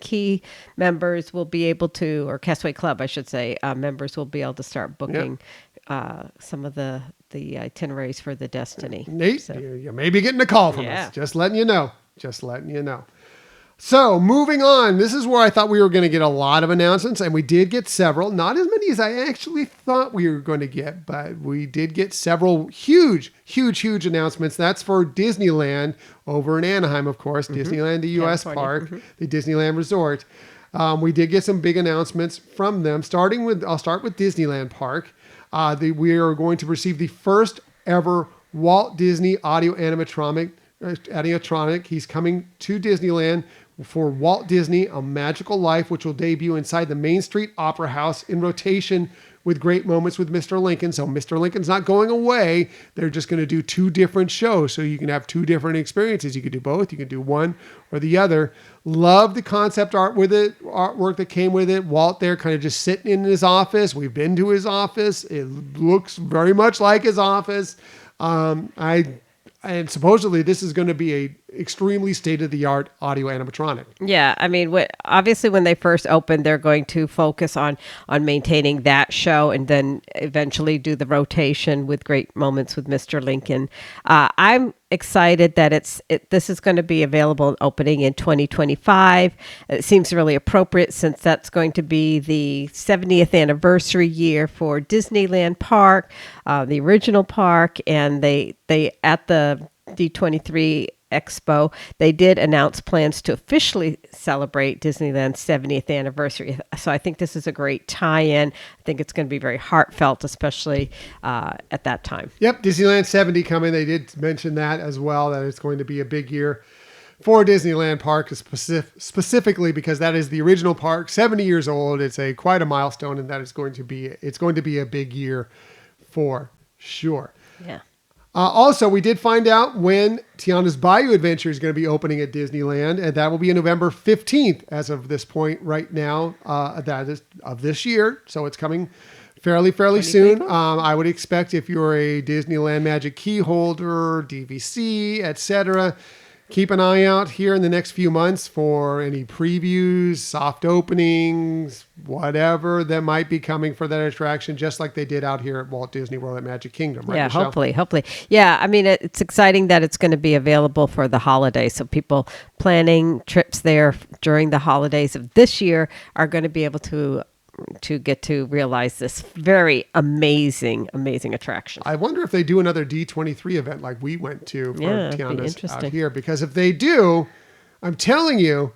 Key members will be able to, or Castaway Club, I should say, members will be able to start booking some of the itineraries for the Destiny. Nate, you may be getting a call from us. Just letting you know. So moving on, this is where I thought we were going to get a lot of announcements, and we did get several. Not as many as I actually thought we were going to get, but we did get several huge announcements. That's for Disneyland over in Anaheim, of course. Disneyland, the U.S. park, the Disneyland Resort. We did get some big announcements from them. I'll start with Disneyland Park. We are going to receive the first ever Walt Disney audio animatronic. He's coming to Disneyland for Walt Disney, A Magical Life, which will debut inside the Main Street Opera House in rotation with Great Moments with Mr. Lincoln. So Mr. Lincoln's not going away. They're just going to do 2 different shows. So you can have 2 different experiences. You could do both. You could do one or the other. Love the concept artwork that came with it. Walt there kind of just sitting in his office. We've been to his office. It looks very much like his office. And supposedly this is going to be a extremely state-of-the-art audio animatronic. Yeah, I mean, obviously when they first open, they're going to focus on maintaining that show and then eventually do the rotation with Great Moments with Mr. Lincoln. I'm excited that this is going to be available opening in 2025. It seems really appropriate since that's going to be the 70th anniversary year for Disneyland Park, the original park, and they at the D23 Expo, they did announce plans to officially celebrate Disneyland's 70th anniversary. So I think this is a great tie-in. I think it's going to be very heartfelt, especially at that time. Yep, Disneyland 70 coming. They did mention that as well, that it's going to be a big year for Disneyland Park, specifically because that is the original park, 70 years old. It's quite a milestone, and that is going to be a big year for sure. Yeah. Also, we did find out when Tiana's Bayou Adventure is going to be opening at Disneyland, and that will be on November 15th as of this point right now, that is of this year. So it's coming fairly soon. I would expect if you're a Disneyland Magic Key holder, DVC, etc., keep an eye out here in the next few months for any previews, soft openings, whatever that might be coming for that attraction, just like they did out here at Walt Disney World at Magic Kingdom. Right, yeah, Michelle? hopefully. Yeah, I mean, it's exciting that it's going to be available for the holidays. So people planning trips there during the holidays of this year are going to be able to get to realize this very amazing attraction. I wonder if they do another D23 event like we went to for Tiana's out here, because if they do, I'm telling you,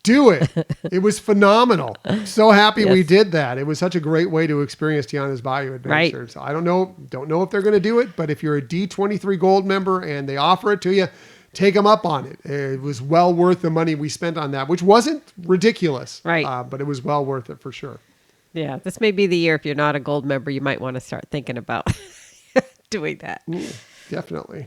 do it. It was phenomenal. I'm so happy we did that. It was such a great way to experience Tiana's Bayou Adventure. Right. So I don't know if they're going to do it, but if you're a D23 Gold member and they offer it to you, take them up on it. It was well worth the money we spent on that, which wasn't ridiculous, right? But it was well worth it for sure. Yeah, this may be the year. If you're not a Gold member, you might want to start thinking about doing that. Definitely.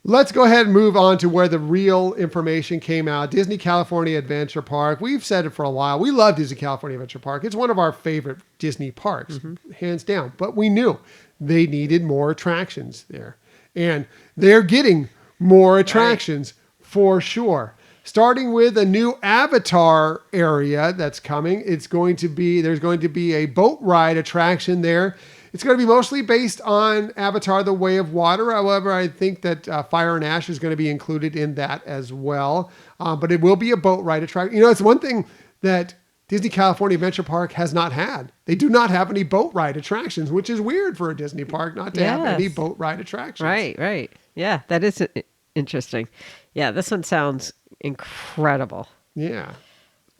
Let's go ahead and move on to where the real information came out. Disney California Adventure Park. We've said it for a while. We love Disney California Adventure Park. It's one of our favorite Disney parks, hands down. But we knew they needed more attractions there. And they're getting more attractions for sure. Starting with a new Avatar area that's coming. There's going to be a boat ride attraction there. It's going to be mostly based on Avatar: The Way of Water. However, I think that Fire and Ash is going to be included in that as well. But it will be a boat ride attraction. You know, it's one thing that Disney California Adventure Park has not had. They do not have any boat ride attractions, which is weird for a Disney park not to have any boat ride attractions. Right. Yeah, that is interesting. Yeah, this one sounds incredible. Yeah.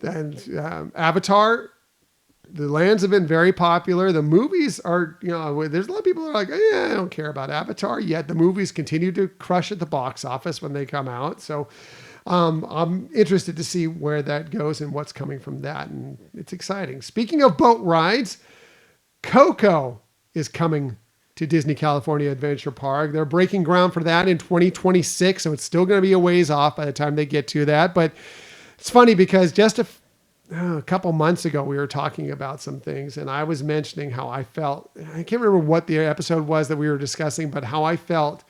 And Avatar, the lands have been very popular. The movies are, there's a lot of people that are like, I don't care about Avatar, yet the movies continue to crush at the box office when they come out. So I'm interested to see where that goes and what's coming from that. And it's exciting. Speaking of boat rides, Coco is coming to Disney California Adventure Park. They're breaking ground for that in 2026, so it's still going to be a ways off by the time they get to that. But it's funny because just a couple months ago, we were talking about some things, and I was mentioning how I felt. I can't remember what the episode was that we were discussing, but how I felt.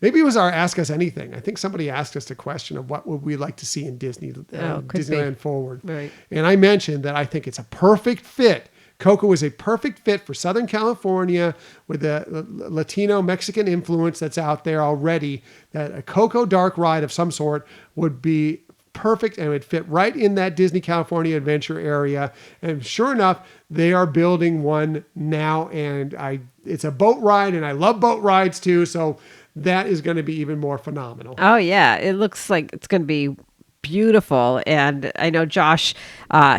Maybe it was our Ask Us Anything. I think somebody asked us a question of what would we like to see in Disneyland forward. Right. And I mentioned that I think it's a perfect fit. Coco is a perfect fit for Southern California with the Latino Mexican influence that's out there already, that a Coco dark ride of some sort would be perfect and would fit right in that Disney California Adventure area. And sure enough, they are building one now, and it's a boat ride, and I love boat rides too. So that is going to be even more phenomenal. Oh yeah, it looks like it's going to be beautiful. And I know Josh,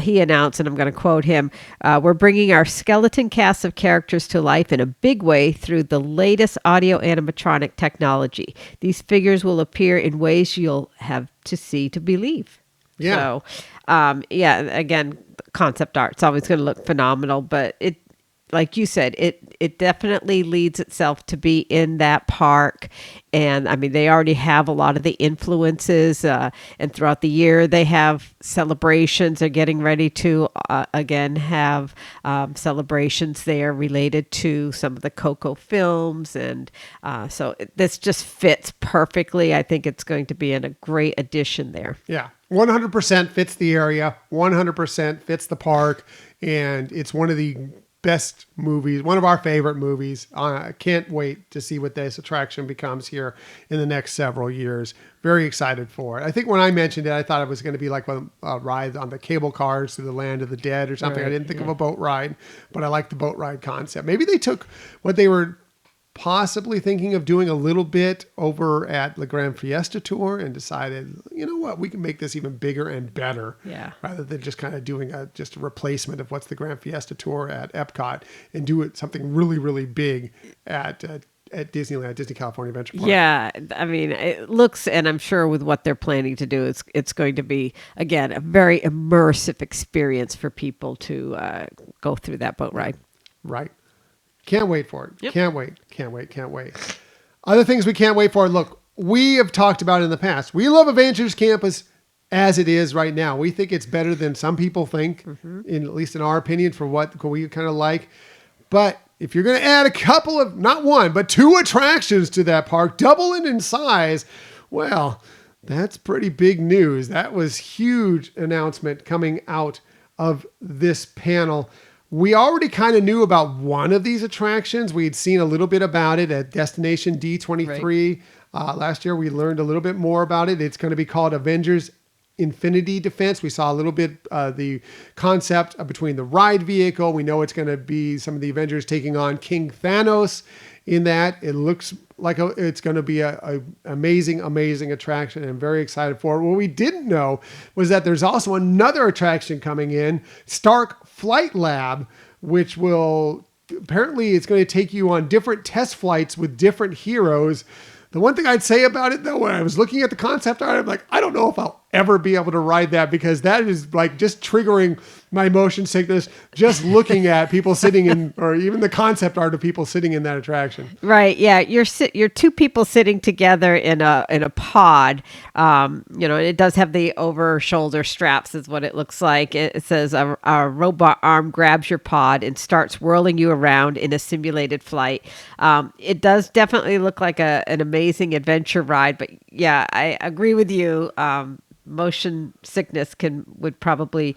he announced, and I'm going to quote him, we're bringing our skeleton cast of characters to life in a big way through the latest audio animatronic technology. These figures will appear in ways you'll have to see to believe. Yeah. So, again, concept art, it's always going to look phenomenal, but it, like you said, it definitely leads itself to be in that park. And I mean, they already have a lot of the influences, and throughout the year they have celebrations. They're getting ready to again have celebrations there related to some of the Coco films, and so this just fits perfectly. I think it's going to be a great addition there. Yeah, 100% fits the area, 100% fits the park, and it's one of the best movies, one of our favorite movies. I can't wait to see what this attraction becomes here in the next several years. Very excited for it. I think when I mentioned it, I thought it was going to be like a ride on the cable cars to the land of the dead or something. Right, I didn't think of a boat ride, but I like the boat ride concept. Maybe they took what they were possibly thinking of doing a little bit over at La Gran Fiesta Tour and decided, you know what, we can make this even bigger and better. Yeah. Rather than just kind of doing just a replacement of what's the Gran Fiesta Tour at Epcot, and do it something really, really big at Disneyland, Disney California Adventure Park. Yeah, I mean, it looks, and I'm sure with what they're planning to do, it's going to be, again, a very immersive experience for people to go through that boat ride. Right. Can't wait for it. Yep. Can't wait. Other things we can't wait for. Look, we have talked about it in the past. We love Avengers Campus as it is right now. We think it's better than some people think, at least in our opinion, for what we kind of like. But if you're going to add a couple of, not one, but two attractions to that park, double it in size, well, that's pretty big news. That was huge announcement coming out of this panel. We already kind of knew about one of these attractions. We'd seen a little bit about it at Destination D23. Right. Last year, we learned a little bit more about it. It's going to be called Avengers Infinity Defense. We saw a little bit the concept between the ride vehicle. We know it's going to be some of the Avengers taking on King Thanos in that. It looks like it's going to be a amazing attraction, and I'm very excited for it. What we didn't know was that there's also another attraction coming in, Stark Flight Lab, which will, apparently it's going to take you on different test flights with different heroes. The one thing I'd say about it, though, when I was looking at the concept art, I'm like, I don't know if I'll ever be able to ride that, because that is like just triggering my motion sickness just looking at people sitting in, or even the concept art of people sitting in that attraction. Right. Yeah. You're two people sitting together in a pod. It does have the over shoulder straps is what it looks like. It says a robot arm grabs your pod and starts whirling you around in a simulated flight. It does definitely look like an amazing adventure ride, but yeah, I agree with you. Motion sickness would probably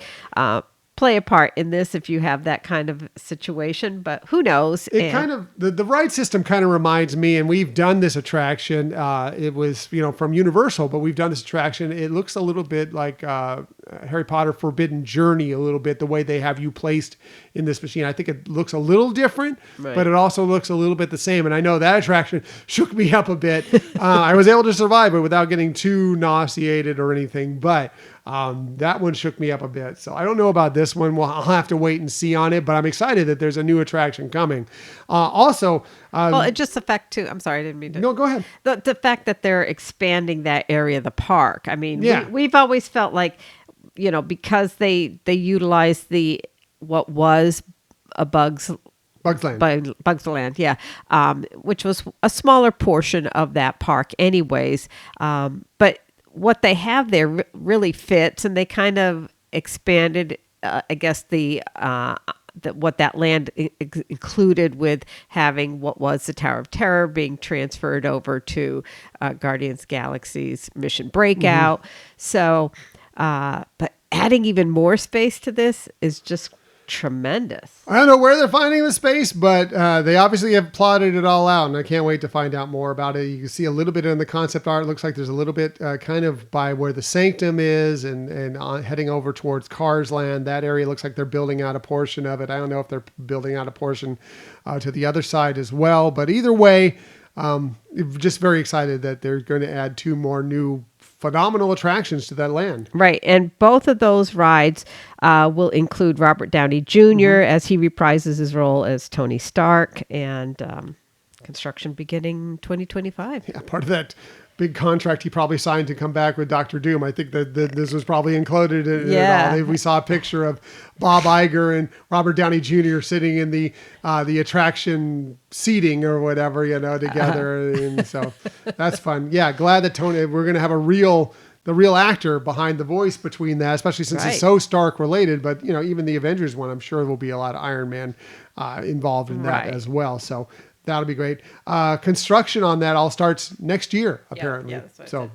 play a part in this if you have that kind of situation, but who knows? It kind of, the ride system kind of reminds me, and we've done this attraction. It was, from Universal, but we've done this attraction. It looks a little bit like Harry Potter Forbidden Journey, a little bit, the way they have you placed in this machine. I think it looks a little different, right, but it also looks a little bit the same. And I know that attraction shook me up a bit. I was able to survive it without getting too nauseated or anything, but that one shook me up a bit. So I don't know about this one. I'll have to wait and see on it, but I'm excited that there's a new attraction coming. Also, well, just the fact too, I'm sorry, I didn't mean to. No, go ahead. The fact that they're expanding that area of the park. I mean, yeah, we've always felt like, because they utilize what was a Bugs Bugsland, yeah, which was a smaller portion of that park anyways. But what they have there really fits, and they kind of expanded, I guess, what that land included with having what was the Tower of Terror being transferred over to Guardians Galaxy's Mission Breakout. So, but adding even more space to this is just tremendous. I don't know where they're finding the space, but they obviously have plotted it all out, and I can't wait to find out more about it. You can see a little bit in the concept art. It looks like there's a little bit kind of by where the Sanctum is and heading over towards Cars Land. That area looks like they're building out a portion of it. I don't know if they're building out a portion to the other side as well, but either way, just very excited that they're going to add 2 more new phenomenal attractions to that land. Right. And both of those rides will include Robert Downey Jr. As he reprises his role as Tony Stark, and construction beginning 2025. Yeah, part of that big contract he probably signed to come back with Doctor Doom. I think that this was probably included in it all. We saw a picture of Bob Iger and Robert Downey Jr. sitting in the attraction seating or whatever, together. And so that's fun. Yeah, glad that we're going to have the real actor behind the voice between that, especially since it's so Stark related. But, even the Avengers one, I'm sure there will be a lot of Iron Man involved in that as well. So that'll be great. Construction on that all starts next year, apparently. Yeah, so,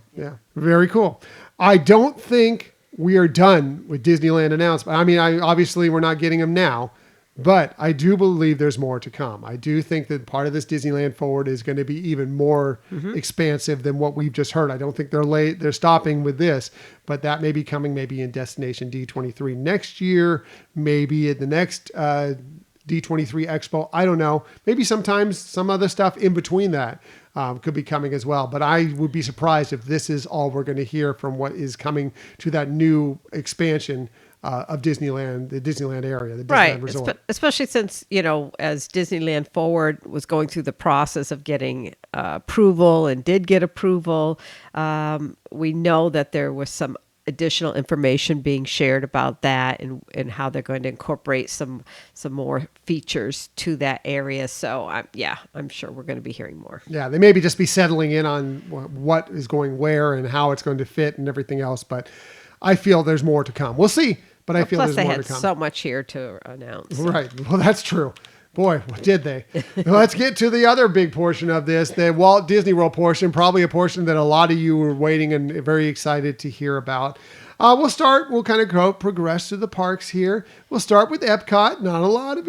very cool. I don't think we are done with Disneyland announcements. I mean, obviously we're not getting them now, but I do believe there's more to come. I do think that part of this Disneyland Forward is going to be even more expansive than what we've just heard. I don't think they're stopping with this, but that may be coming maybe in Destination D23 next year, maybe at the next D23 Expo. I don't know. Maybe sometimes some other stuff in between that could be coming as well. But I would be surprised if this is all we're going to hear from what is coming to that new expansion of Disneyland, the Disneyland area, the Disneyland Resort. Especially since, as Disneyland Forward was going through the process of getting approval and did get approval, we know that there was some additional information being shared about that and how they're going to incorporate some more features to that area. So I'm sure we're going to be hearing more. Yeah, they maybe just be settling in on what is going where and how it's going to fit and everything else. But I feel there's more to come. We'll see, but I feel there's more to come. Plus they had so much here to announce. So. Right. Well, that's true. Boy, what did they? Let's get to the other big portion of this, the Walt Disney World portion, probably a portion that a lot of you were waiting and very excited to hear about. We'll kind of progress through the parks here. We'll start with Epcot. Not a lot of,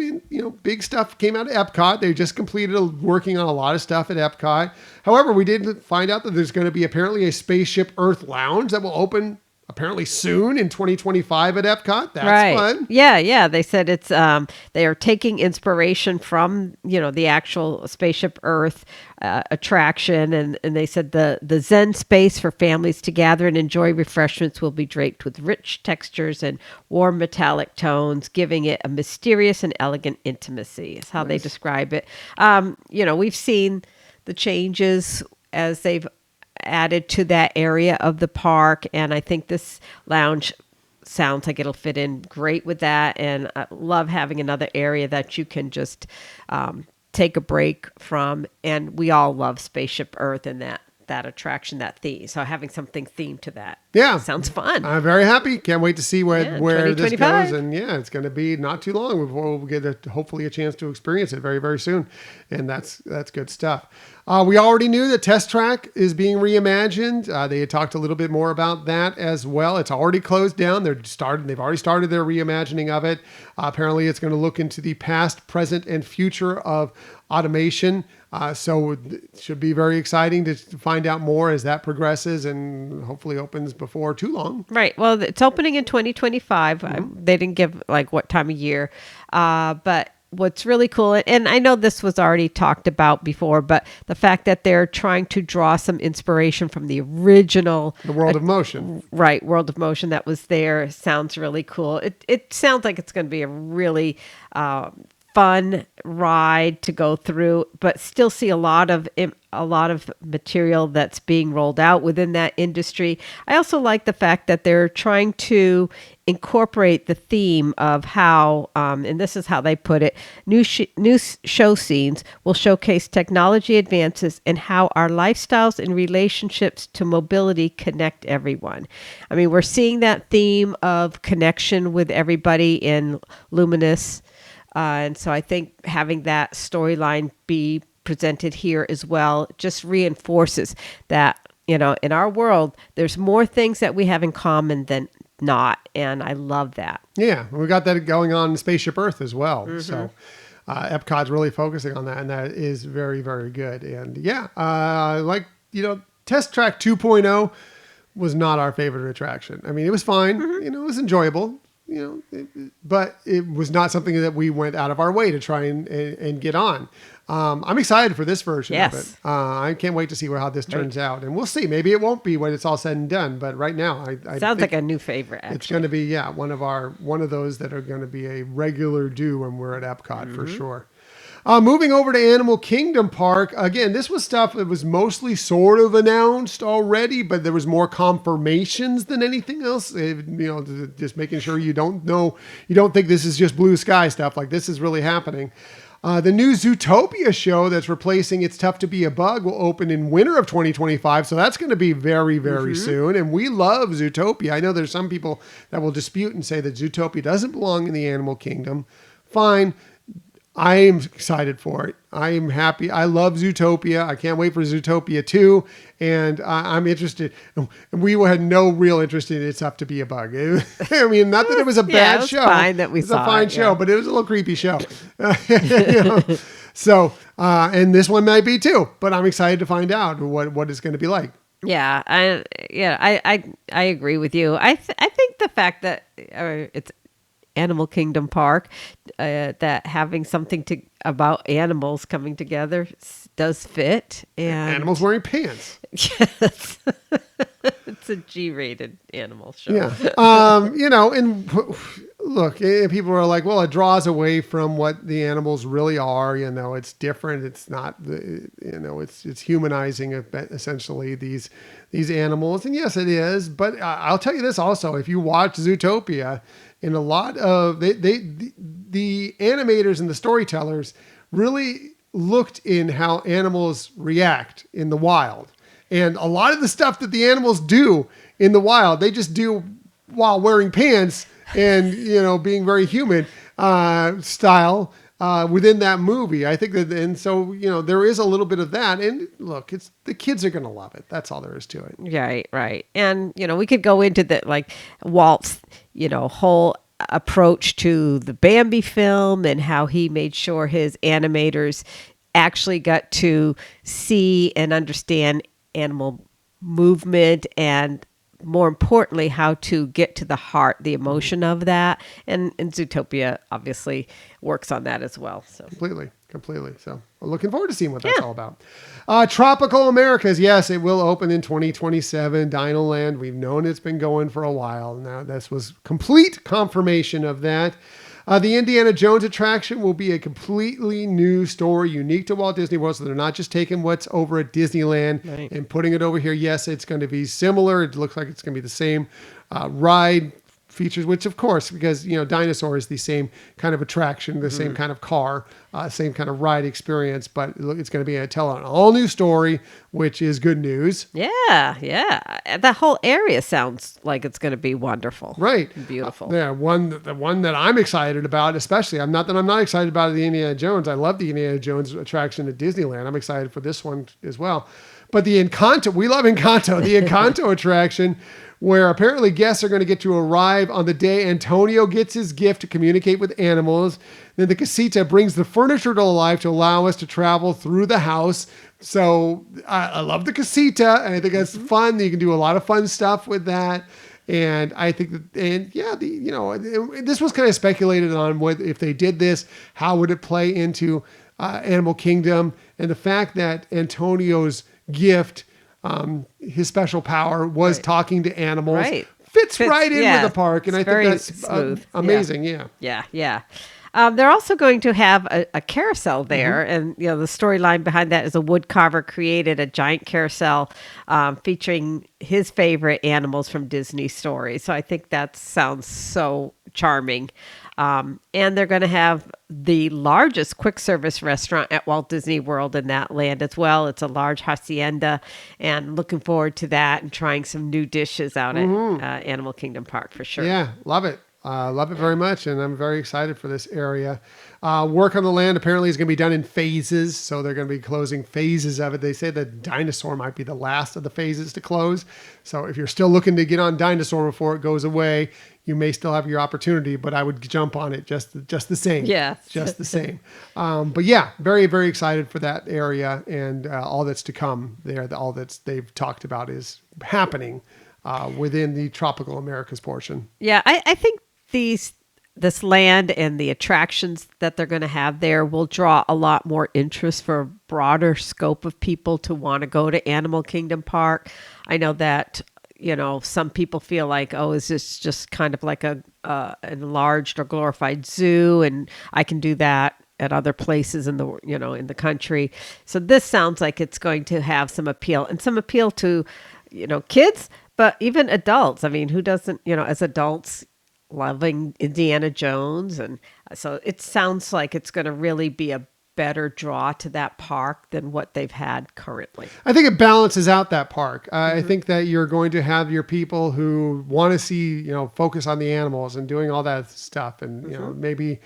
big stuff came out of Epcot. They just completed working on a lot of stuff at Epcot. However, we did find out that there's going to be apparently a Spaceship Earth lounge that will open apparently soon in 2025 at Epcot. That's fun. Yeah. They said it's they are taking inspiration from the actual Spaceship Earth attraction, and they said the Zen space for families to gather and enjoy refreshments will be draped with rich textures and warm metallic tones, giving it a mysterious and elegant intimacy. Is how they describe it. We've seen the changes as they've added to that area of the park, and I think this lounge sounds like it'll fit in great with that, and I love having another area that you can just take a break from. And we all love Spaceship Earth and that attraction, that theme. So having something themed to that sounds fun. I'm very happy. Can't wait to see where this goes. And it's going to be not too long before we'll get hopefully a chance to experience it very, very soon. And that's good stuff. We already knew that Test Track is being reimagined. They had talked a little bit more about that as well. It's already closed down. They've already started their reimagining of it. Apparently it's going to look into the past, present, and future of automation. So it should be very exciting to find out more as that progresses and hopefully opens before too long. Right. Well, it's opening in 2025. They didn't give what time of year, but what's really cool, and I know this was already talked about before, but the fact that they're trying to draw some inspiration from the original The World of Motion. Right, World of Motion that was there sounds really cool. It sounds like it's going to be a really fun ride to go through, but still see a lot of a lot of material that's being rolled out within that industry. I also like the fact that they're trying to incorporate the theme of how, and this is how they put it, new show scenes will showcase technology advances and how our lifestyles and relationships to mobility connect everyone. I mean, we're seeing that theme of connection with everybody in Luminous. And so I think having that storyline be presented here as well just reinforces that, in our world, there's more things that we have in common than not. And I love that. Yeah, we got that going on in Spaceship Earth as well. Mm-hmm. So Epcot's really focusing on that, and that is very, very good. And yeah, Test Track 2.0 was not our favorite attraction. I mean, it was fine. Mm-hmm. It was enjoyable. But it was not something that we went out of our way to try and get on. I'm excited for this version of it. I can't wait to see how this turns out. And we'll see. Maybe it won't be when it's all said and done. But right now, I sounds like a new favorite, actually. It's going to be, one of those that are going to be a regular do when we're at Epcot for sure. Moving over to Animal Kingdom Park, again, this was stuff that was mostly sort of announced already, but there was more confirmations than anything else. Just making sure you don't think this is just blue sky stuff. Like, this is really happening. The new Zootopia show that's replacing It's Tough to Be a Bug will open in winter of 2025. So that's going to be very, very soon. And we love Zootopia. I know there's some people that will dispute and say that Zootopia doesn't belong in the animal kingdom. Fine. I am excited for it. I am happy. I love Zootopia. I can't wait for Zootopia 2. And I'm interested. We had no real interest in It's Up to Be a Bug. I mean, not that it was a bad show. Fine that we it's saw a fine show, but it was a little creepy show. So, and this one might be too, but I'm excited to find out what it's going to be like. Yeah. I agree with you. I think the fact that it's Animal Kingdom Park, that having something about animals coming together does fit. And animals wearing pants. Yes. It's a G-rated animal show. Yeah. And look, people are like, well, it draws away from what the animals really are. It's different. It's not, it's humanizing essentially these animals. And yes, it is. But I'll tell you this also, if you watch Zootopia, in a lot of the animators and the storytellers really looked in how animals react in the wild. And a lot of the stuff that the animals do in the wild, they just do while wearing pants and, being very human style within that movie. I think that, and so, there is a little bit of that. And look, the kids are going to love it. That's all there is to it. Right. And, we could go into the, Walt's, whole approach to the Bambi film and how he made sure his animators actually got to see and understand animal movement, and more importantly, how to get to the heart, the emotion of that. And Zootopia obviously works on that as well. So completely. So I'm looking forward to seeing what that's all about. Tropical Americas. Yes, it will open in 2027. Dino Land. We've known it's been going for a while. Now this was complete confirmation of that. The Indiana Jones attraction will be a completely new story, unique to Walt Disney World. So they're not just taking what's over at Disneyland and putting it over here. Yes, it's going to be similar. It looks like it's going to be the same ride features, which of course, because Dinosaur is the same kind of attraction, the same kind of car, same kind of ride experience, but it's going to be tell an all new story, which is good news. Yeah. That whole area sounds like it's going to be wonderful. Right. Beautiful. The one that I'm excited about, especially, I'm not excited about the Indiana Jones. I love the Indiana Jones attraction at Disneyland. I'm excited for this one as well. But the Encanto, we love Encanto, the Encanto attraction, where apparently guests are going to get to arrive on the day Antonio gets his gift to communicate with animals. Then the casita brings the furniture to life to allow us to travel through the house. So I love the casita, and I think that's fun. You can do a lot of fun stuff with that. And I think this was kind of speculated on if they did this, how would it play into Animal Kingdom, and the fact that Antonio's gift, his special power was talking to animals, fits right in with the park, and I think that's amazing. Yeah. They're also going to have a carousel there, and the storyline behind that is a woodcarver created a giant carousel featuring his favorite animals from Disney stories. So I think that sounds so charming. And they're going to have the largest quick service restaurant at Walt Disney World in that land as well. It's a large hacienda, and looking forward to that and trying some new dishes out at Animal Kingdom Park for sure. Yeah, love it. Love it very much, and I'm very excited for this area. Work on the land apparently is going to be done in phases, so they're going to be closing phases of it. They say that Dinosaur might be the last of the phases to close. So if you're still looking to get on Dinosaur before it goes away, you may still have your opportunity, but I would jump on it just the same. Yeah. Just the same. But yeah, very, very excited for that area and all that's to come there. All that's they've talked about is happening within the Tropical Americas portion. Yeah, I think this land and the attractions that they're going to have there will draw a lot more interest for a broader scope of people to want to go to Animal Kingdom Park. I know that, some people feel like, oh, is this just kind of like a enlarged or glorified zoo, and I can do that at other places in the country. So this sounds like it's going to have some appeal to, kids, but even adults. I mean, who doesn't, as adults, loving Indiana Jones. And so it sounds like it's going to really be a better draw to that park than what they've had currently. I think it balances out that park. I think that you're going to have your people who want to see, focus on the animals and doing all that stuff. And, maybe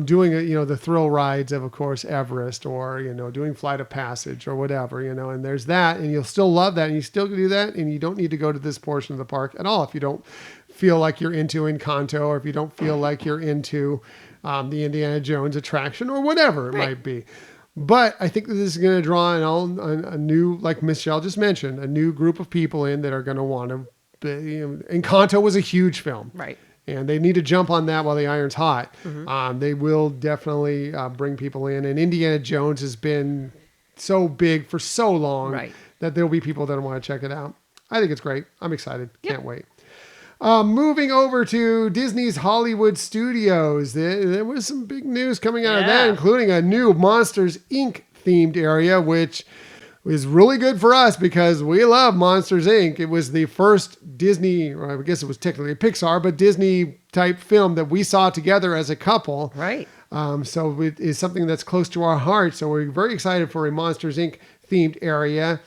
doing, the thrill rides of course, Everest, or, doing Flight of Passage or whatever, and there's that, and you'll still love that, and you still can do that, and you don't need to go to this portion of the park at all if you don't feel like you're into Encanto, or if you don't feel like you're into the Indiana Jones attraction or whatever it might be. But I think that this is going to draw a new, like Michelle just mentioned, a new group of people in that are going to want to. Encanto was a huge film, right? And they need to jump on that while the iron's hot. They will definitely bring people in. And Indiana Jones has been so big for so long that there'll be people that want to check it out. I think it's great. I'm excited. Can't wait. Moving over to Disney's Hollywood Studios, there was some big news coming out of that, including a new Monsters, Inc. themed area, which was really good for us because we love Monsters, Inc. It was the first Disney, or I guess it was technically Pixar, but Disney type film that we saw together as a couple. Right. So it is something that's close to our heart. So we're very excited for a Monsters, Inc. themed area.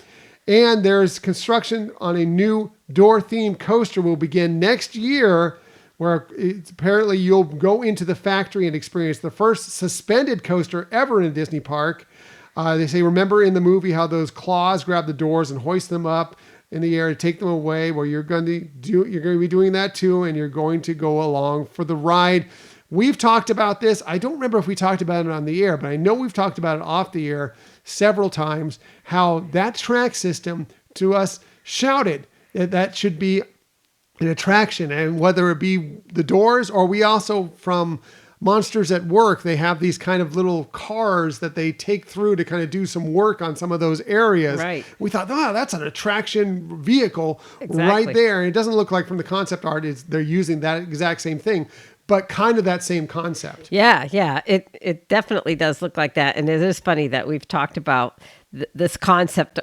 And there's construction on a new door-themed coaster will begin next year, where apparently you'll go into the factory and experience the first suspended coaster ever in a Disney park. They say, remember in the movie how those claws grab the doors and hoist them up in the air to take them away? Well, you're going to be doing that too, and you're going to go along for the ride. We've talked about this. I don't remember if we talked about it on the air, but I know we've talked about it off the air several times, how that track system to us shouted that should be an attraction. And whether it be the doors, or we also from Monsters at Work, they have these kind of little cars that they take through to kind of do some work on some of those areas. Right. We thought, that's an attraction vehicle right there. And it doesn't look like from the concept art, they're using that exact same thing, but kind of that same concept. Yeah. It definitely does look like that. And it is funny that we've talked about this concept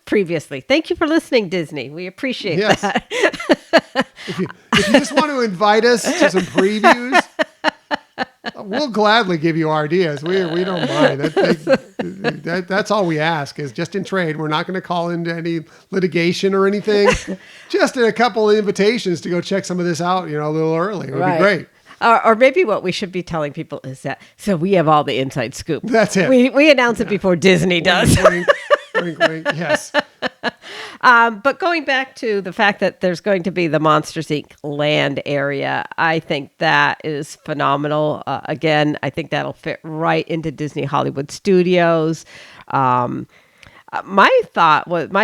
previously. Thank you for listening, Disney. We appreciate that. If you just want to invite us to some previews, we'll gladly give you ideas. We don't mind. That's all we ask, is just in trade. We're not going to call into any litigation or anything. Just a couple of invitations to go check some of this out, a little early. It would be great. Or maybe what we should be telling people is that, so we have all the inside scoop. That's it. We announce it before Disney does. Wink, wink, wink. Yes. But going back to the fact that there's going to be the Monsters, Inc. land area, I think that is phenomenal. Again, I think that'll fit right into Disney Hollywood Studios. My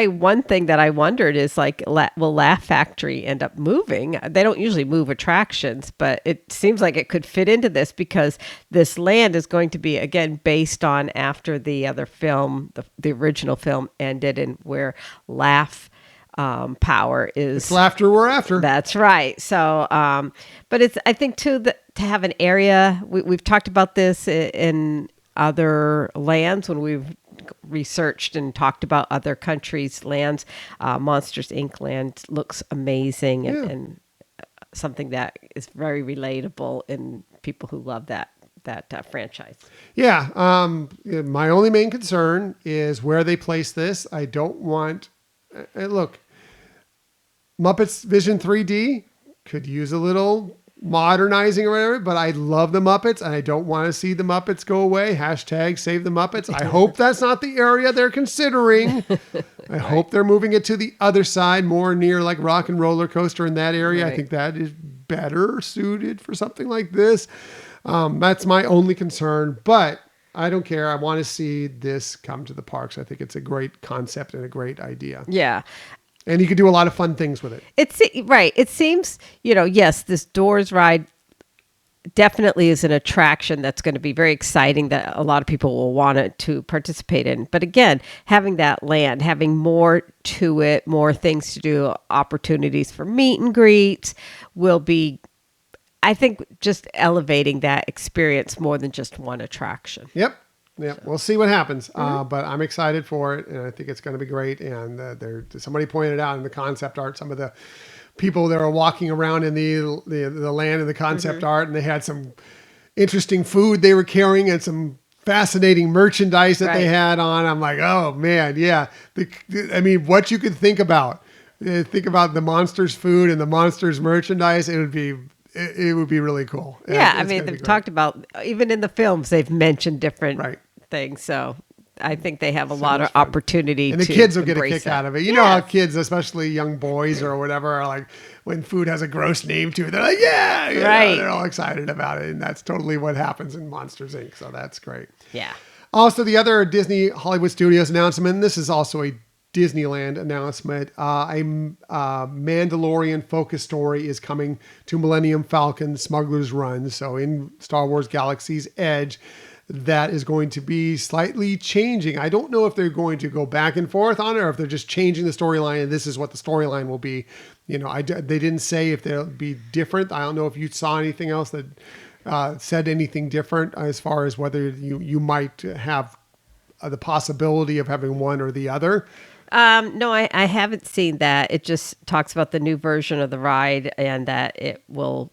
one thing that I wondered is, like, will Laugh Factory end up moving? They don't usually move attractions, but it seems like it could fit into this because this land is going to be, again, based on after the other film, the original film ended, and where Laugh power is it's laughter we're after. That's right. So, but it's, I think too, that to have an area, we've talked about this in other lands when we've researched and talked about other countries' lands. Monsters Inc. land looks amazing and something that is very relatable in people who love that franchise. Yeah. My only main concern is where they place this. I don't want, look, Muppets Vision 3D could use a little modernizing or whatever, but I love the Muppets and I don't want to see the Muppets go away. Hashtag save the Muppets. I hope that's not the area they're considering. I hope they're moving it to the other side, more near like Rock and Roller Coaster in that area. I think that is better suited for something like this. That's my only concern, but I don't care. I want to see this come to the parks. I think it's a great concept and a great idea. Yeah. And you could do a lot of fun things with it. It seems, yes, this Doors ride definitely is an attraction that's going to be very exciting that a lot of people will want to participate in. But again, having that land, having more to it, more things to do, opportunities for meet and greets will be, I think, just elevating that experience more than just one attraction. Yep. So. We'll see what happens. But I'm excited for it, and I think it's going to be great. And somebody pointed out in the concept art, some of the people that are walking around in the land in the concept art, and they had some interesting food they were carrying and some fascinating merchandise that they had on. I'm like, oh man, yeah. What you could think about the monsters food and the monsters merchandise, it would be really cool. Yeah, they've talked about, even in the films, they've mentioned different things. So I think they have a lot of opportunity. And the kids will get a kick out of it. You know how kids, especially young boys or whatever, are like, when food has a gross name to it, they're like, they're all excited about it. And that's totally what happens in Monsters, Inc. So that's great. Yeah. Also, the other Disney Hollywood Studios announcement, this is also a Disneyland announcement. A Mandalorian focus story is coming to Millennium Falcon Smuggler's Run. So in Star Wars Galaxy's Edge, that is going to be slightly changing. I don't know if they're going to go back and forth on it or if they're just changing the storyline and this is what the storyline will be. They didn't say if they'll be different. I don't know if you saw anything else that said anything different as far as whether you might have the possibility of having one or the other. No, I haven't seen that. It just talks about the new version of the ride and that it will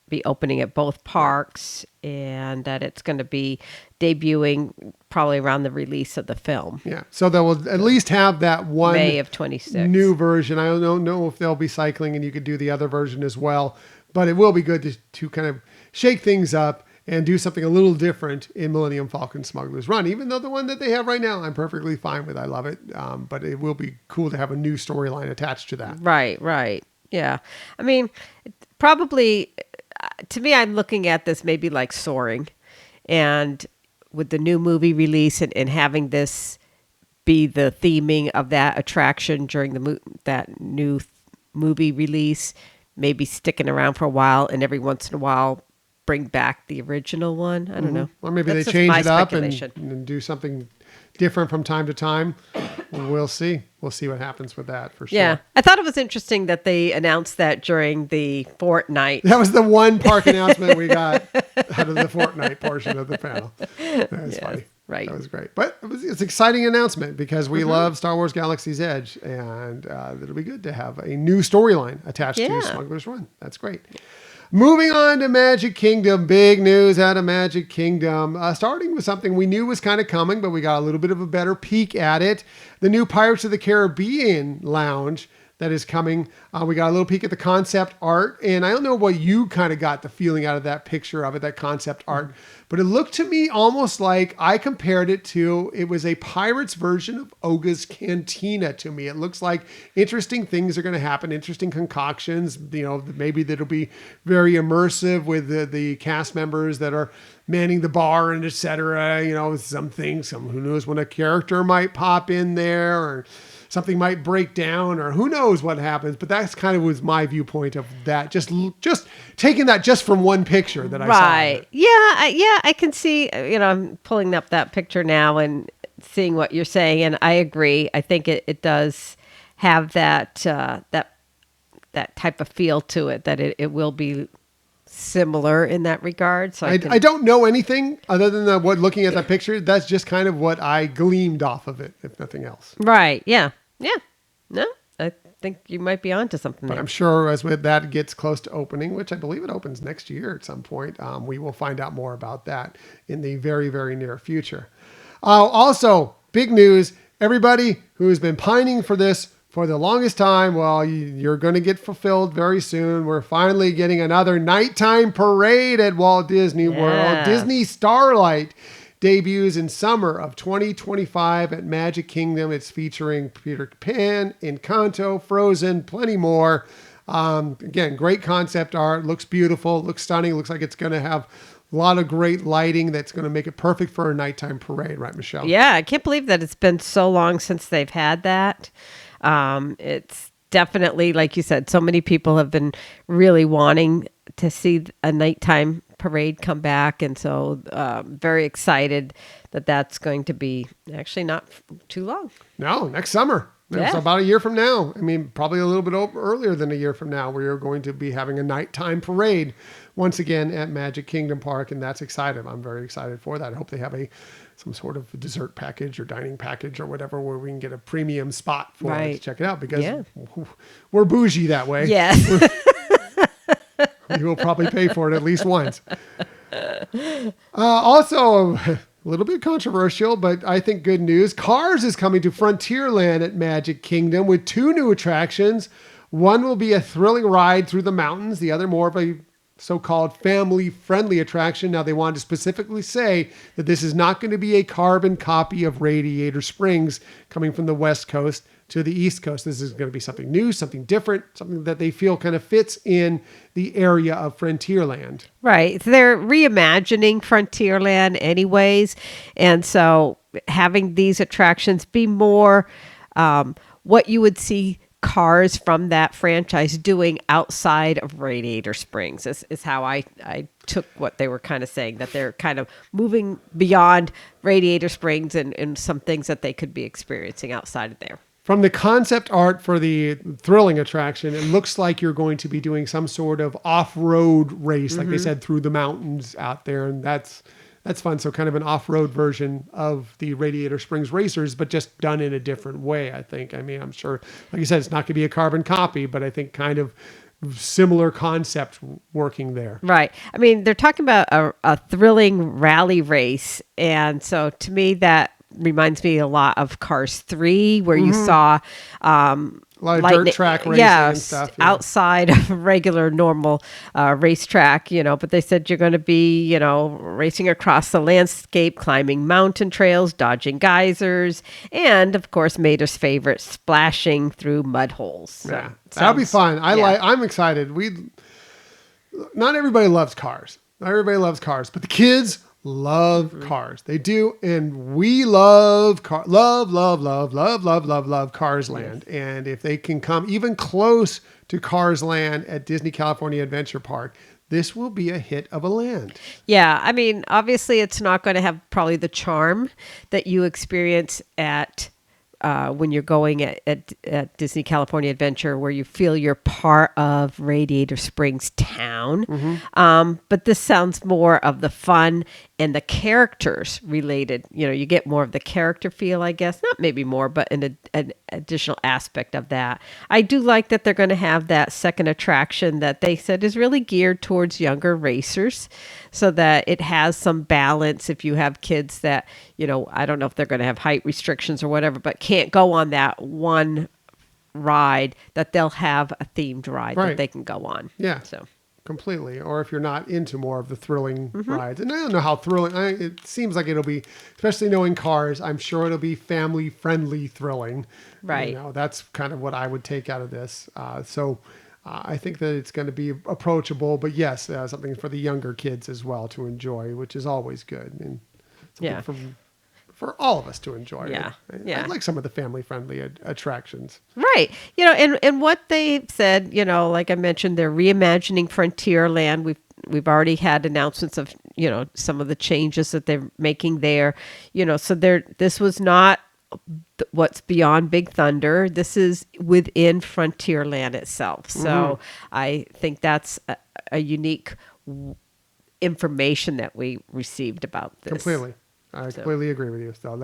be opening at both parks and that it's going to be debuting probably around the release of the film. Yeah. So they will at least have that one May of 26 new version. I don't know if they'll be cycling and you could do the other version as well, but it will be good to kind of shake things up and do something a little different in Millennium Falcon Smuggler's Run, even though the one that they have right now, I'm perfectly fine with. I love it. But it will be cool to have a new storyline attached to that. Right. Yeah. Probably, to me, I'm looking at this maybe like Soaring. And with the new movie release and having this be the theming of that attraction during that new movie release, maybe sticking around for a while and every once in a while bring back the original one. I don't know. Or maybe they change it up and do something different from time to time. We'll see. We'll see what happens with that for sure. Yeah. I thought it was interesting that they announced that during the Fortnite. That was the one park announcement we got out of the Fortnite portion of the panel. That was funny. Right. That was great. But it's an exciting announcement because we love Star Wars Galaxy's Edge, and it'll be good to have a new storyline attached to Smuggler's Run. That's great. Moving on to Magic Kingdom, big news out of Magic Kingdom. Starting with something we knew was kind of coming, but we got a little bit of a better peek at it. The new Pirates of the Caribbean lounge that is coming. We got a little peek at the concept art, and I don't know what you kind of got the feeling out of that picture of it, that concept art, but it looked to me almost like I compared it to, it was a Pirates version of Oga's Cantina to me. It looks like interesting things are going to happen, interesting concoctions, maybe that'll be very immersive with the cast members that are manning the bar and et cetera. Some things, who knows when a character might pop in there or something might break down or who knows what happens. But that's kind of was my viewpoint of that. Just taking that just from one picture that I saw. Right. Yeah. I can see, I'm pulling up that picture now and seeing what you're saying. And I agree. I think it does have that that type of feel to it, that it will be similar in that regard. So I don't know anything other than what looking at that picture. That's just kind of what I gleamed off of it, if nothing else. Right. Yeah. Yeah. No, I think you might be onto something But there. I'm sure as with that gets close to opening, which I believe it opens next year at some point, we will find out more about that in the very, very near future. Also, big news. Everybody who's been pining for this for the longest time, well, you're going to get fulfilled very soon. We're finally getting another nighttime parade at Walt Disney World. Disney Starlight debuts in summer of 2025 at Magic Kingdom. It's featuring Peter Pan, Encanto, Frozen, plenty more. Again, great concept art. Looks beautiful. Looks stunning. Looks like it's going to have a lot of great lighting that's going to make it perfect for a nighttime parade. Right, Michelle? Yeah, I can't believe that it's been so long since they've had that. It's definitely, like you said, so many people have been really wanting to see a nighttime parade come back. And so very excited that that's going to be actually not too long. No, next summer. It's about a year from now. I mean, probably a little bit earlier than a year from now, we are going to be having a nighttime parade once again at Magic Kingdom Park. And that's exciting. I'm very excited for that. I hope they have some sort of dessert package or dining package or whatever, where we can get a premium spot for it to check it out, because we're bougie that way. Yes. You will probably pay for it at least once. Also, a little bit controversial, but I think good news. Cars is coming to Frontierland at Magic Kingdom with 2 new attractions. One will be a thrilling ride through the mountains. The other more of a so-called family-friendly attraction. Now, they wanted to specifically say that this is not going to be a carbon copy of Radiator Springs coming from the West Coast to the East Coast. This is going to be something new, something different, something that they feel kind of fits in the area of Frontierland. Right. They're reimagining Frontierland anyways. And so having these attractions be more what you would see cars from that franchise doing outside of Radiator Springs is how I took what they were kind of saying, that they're kind of moving beyond Radiator Springs and some things that they could be experiencing outside of there. From the concept art for the thrilling attraction, it looks like you're going to be doing some sort of off-road race, like they said, through the mountains out there. And that's fun. So kind of an off-road version of the Radiator Springs Racers, but just done in a different way, I think. I mean, I'm sure, like you said, it's not going to be a carbon copy, but I think kind of similar concept working there. Right. I mean, they're talking about a thrilling rally race. And so to me, that reminds me a lot of Cars 3, where you saw a lot of dirt track racing and stuff. Yeah. Outside of a regular, normal racetrack, but they said you're going to be, racing across the landscape, climbing mountain trails, dodging geysers, and of course, Mater's favorite, splashing through mud holes. So yeah, that'll be fun. I'm excited. Not everybody loves cars. Not everybody loves cars, but the kids love cars. They do. And we love Cars Land. Yes. And if they can come even close to Cars Land at Disney California Adventure Park, this will be a hit of a land. Yeah. I mean, obviously it's not going to have probably the charm that you experience at when you're going at Disney California Adventure, where you feel you're part of Radiator Springs town. But this sounds more of the fun and the characters related. You get more of the character feel, I guess. Not maybe more, but an additional aspect of that. I do like that they're going to have that second attraction that they said is really geared towards younger racers, so that it has some balance. If you have kids that, I don't know if they're going to have height restrictions or whatever, but can't go on that one ride, that they'll have a themed ride that they can go on. Yeah. So completely. Or if you're not into more of the thrilling rides. And I don't know how thrilling, it seems like it'll be, especially knowing Cars, I'm sure it'll be family friendly thrilling. Right. That's kind of what I would take out of this. I think that it's going to be approachable, but yes, something for the younger kids as well to enjoy, which is always good. And something for all of us to enjoy. Yeah. I like some of the family-friendly attractions. Right. And what they said, like I mentioned, they're reimagining Frontierland. We've already had announcements of, some of the changes that they're making there. So this was not what's beyond Big Thunder. This is within Frontierland itself. So I think that's a unique information that we received about this. Completely. I completely agree with you. So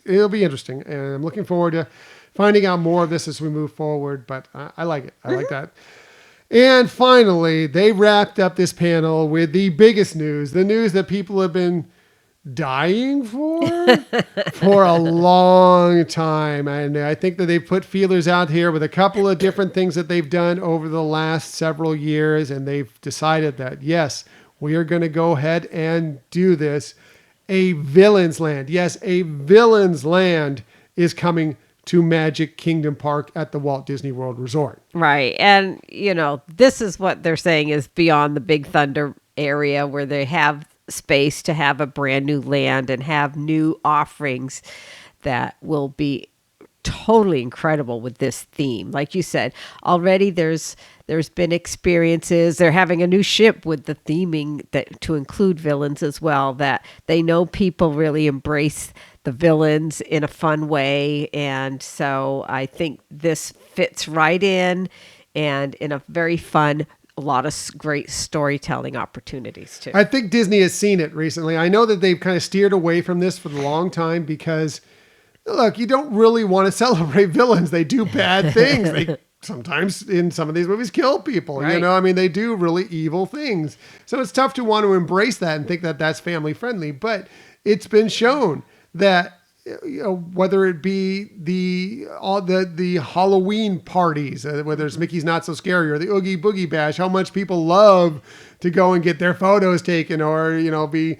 it'll be interesting. And I'm looking forward to finding out more of this as we move forward. But I like it. I like that. And finally, they wrapped up this panel with the biggest news, the news that people have been dying for a long time. And I think that they've put feelers out here with a couple of different things that they've done over the last several years. And they've decided that, yes, we are going to go ahead and do this. A Villain's Land. Yes, a Villain's Land is coming to Magic Kingdom Park at the Walt Disney World Resort. Right. And, this is what they're saying is beyond the Big Thunder area where they have space to have a brand new land and have new offerings that will be totally incredible with this theme. Like you said, already there's been experiences. They're having a new ship with the theming that to include villains as well, that they know people really embrace the villains in a fun way. And so I think this fits right in and in a very fun, a lot of great storytelling opportunities too. I think Disney has seen it recently. I know that they've kind of steered away from this for a long time because look, you don't really want to celebrate villains. They do bad things. They sometimes in some of these movies kill people, right. They do really evil things. So it's tough to want to embrace that and think that that's family friendly, but it's been shown that whether it be the Halloween parties, whether it's Mickey's Not So Scary or the Oogie Boogie Bash, how much people love to go and get their photos taken or, be,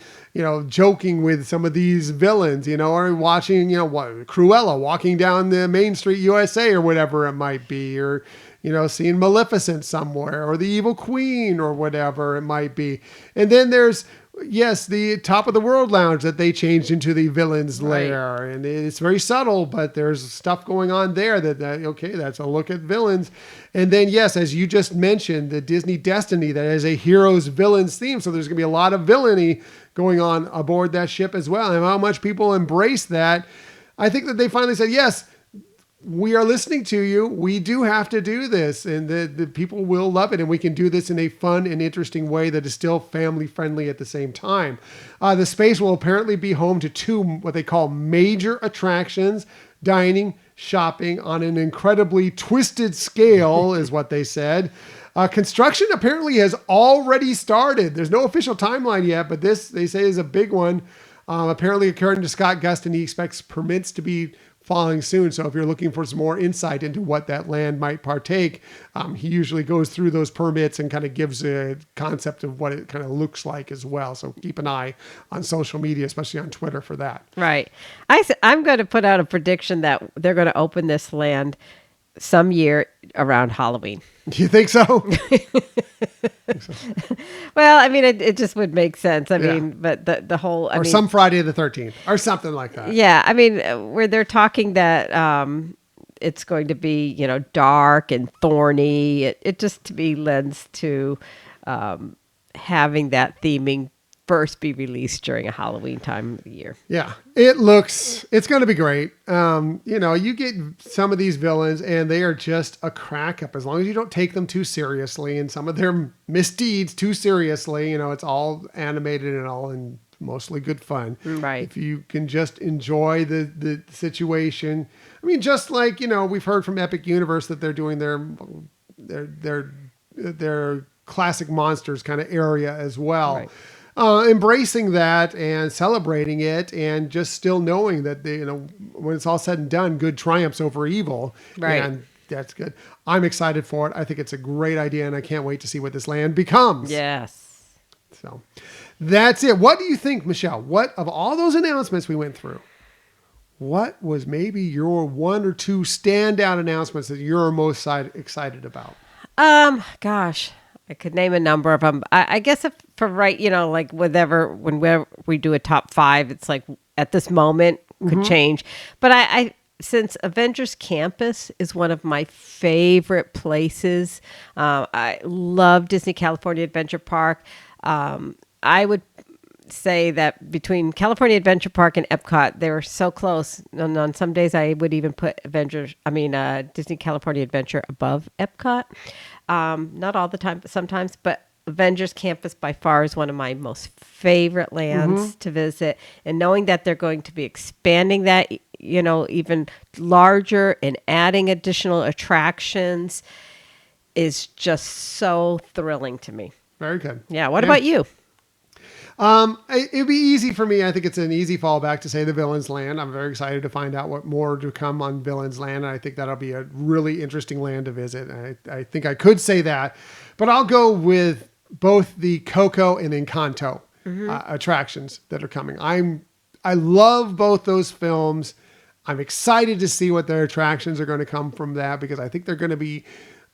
joking with some of these villains, or watching, Cruella walking down the Main Street USA or whatever it might be, or, seeing Maleficent somewhere or the Evil Queen or whatever it might be. And then there's, yes, the Top of the World Lounge that they changed into the Villains Lair. Right. And it's very subtle, but there's stuff going on there that's a look at villains. And then, yes, as you just mentioned, the Disney Destiny that has a heroes villains theme. So there's going to be a lot of villainy going on aboard that ship as well. And how much people embrace that. I think that they finally said, yes, we are listening to you. We do have to do this, and the people will love it, and we can do this in a fun and interesting way that is still family friendly at the same time. The space will apparently be home to 2 what they call major attractions, dining, shopping on an incredibly twisted scale is what they said. Construction apparently has already started. There's no official timeline yet, but this, they say, is a big one. Apparently, according to Scott Gustin, he expects permits to be falling soon. So if you're looking for some more insight into what that land might partake, he usually goes through those permits and kind of gives a concept of what it kind of looks like as well. So keep an eye on social media, especially on Twitter for that. Right. I'm going to put out a prediction that they're going to open this land some year around Halloween. Do you think so? Well, it just would make sense. But the whole... Or some Friday the 13th or something like that. Yeah. Where they're talking that it's going to be, dark and thorny. It just, to me, lends to having that theming first be released during a Halloween time of the year. Yeah, it's going to be great. You get some of these villains and they are just a crack up as long as you don't take them too seriously and some of their misdeeds too seriously. It's all animated and all in mostly good fun. Right. If you can just enjoy the situation. Just like, we've heard from Epic Universe that they're doing their classic monsters kind of area as well. Right. Embracing that and celebrating it and just still knowing that when it's all said and done, good triumphs over evil. Right. And that's good. I'm excited for it. I think it's a great idea and I can't wait to see what this land becomes. Yes. So that's it. What do you think, Michelle? What of all those announcements we went through, what was maybe your 1 or 2 standout announcements that you're most excited about? Gosh. I could name a number of them. I guess if for right, like whenever we do a top 5, it's like at this moment could change. But I since Avengers Campus is one of my favorite places, I love Disney California Adventure Park. I would say that between California Adventure Park and Epcot, they were so close. And on some days, I would even put Disney California Adventure above Epcot. Not all the time, but sometimes. But Avengers Campus by far is one of my most favorite lands to visit. And knowing that they're going to be expanding that, even larger and adding additional attractions is just so thrilling to me. Very good. Yeah. What about you? It'd be easy for me. I think it's an easy fallback to say the Villains Land. I'm very excited to find out what more to come on Villains Land. And I think that'll be a really interesting land to visit. And I think I could say that, but I'll go with both the Coco and Encanto attractions that are coming. I love both those films. I'm excited to see what their attractions are going to come from that, because I think they're going to be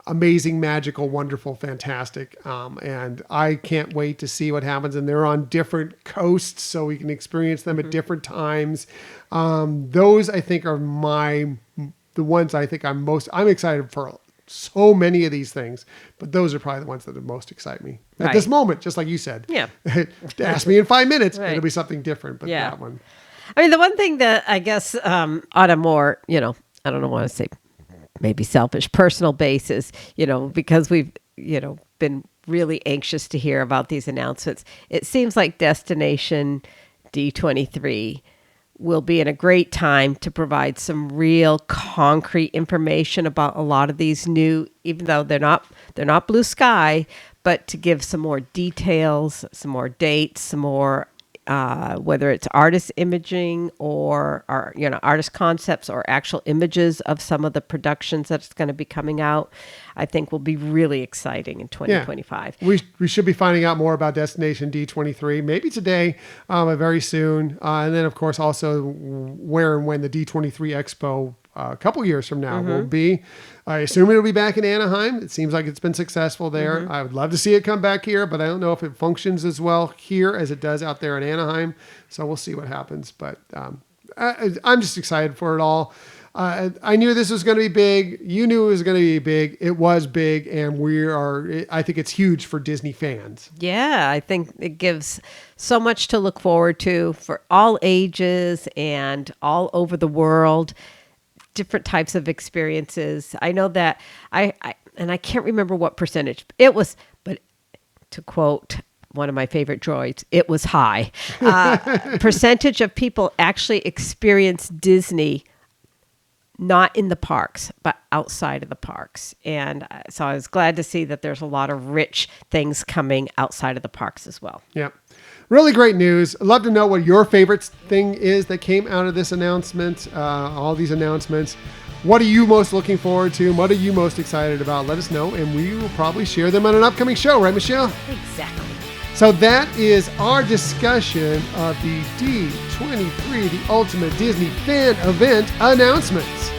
amazing, magical, wonderful, fantastic. And I can't wait to see what happens. And they're on different coasts, so we can experience them at different times. Those I think are the ones I think I'm excited for. So many of these things, but those are probably the ones that most excite me at this moment, just like you said. Yeah. Ask me in 5 minutes, it'll be something different, but that one. I mean, the one thing that I guess on a more, I don't want to say maybe selfish personal basis, because we've, been really anxious to hear about these announcements. It seems like Destination D23 will be in a great time to provide some real concrete information about a lot of these new, even though they're not blue sky, but to give some more details, some more dates, some more whether it's artist imaging or artist concepts or actual images of some of the productions that's going to be coming out, I think will be really exciting in 2025. Yeah. We should be finding out more about Destination D23, maybe today, but very soon. And then, of course, also where and when the D23 Expo a couple years from now will be. I assume it'll be back in Anaheim. It seems like it's been successful there. I would love to see it come back here, but I don't know if it functions as well here as it does out there in Anaheim. So we'll see what happens. But I'm just excited for it all. I knew this was going to be big. You knew it was going to be big. It was big, and I think it's huge for Disney fans. Yeah, I think it gives so much to look forward to for all ages and all over the world. Different types of experiences. I know that I can't remember what percentage it was, but to quote one of my favorite droids, it was high. Percentage of people actually experience Disney not in the parks, but outside of the parks. And so I was glad to see that there's a lot of rich things coming outside of the parks as well. Yeah. Really great news. I'd love to know what your favorite thing is that came out of this announcement, all these announcements. What are you most looking forward to? What are you most excited about? Let us know, and we will probably share them on an upcoming show. Right, Michelle? Exactly. So that is our discussion of the D23, the Ultimate Disney Fan Event announcements.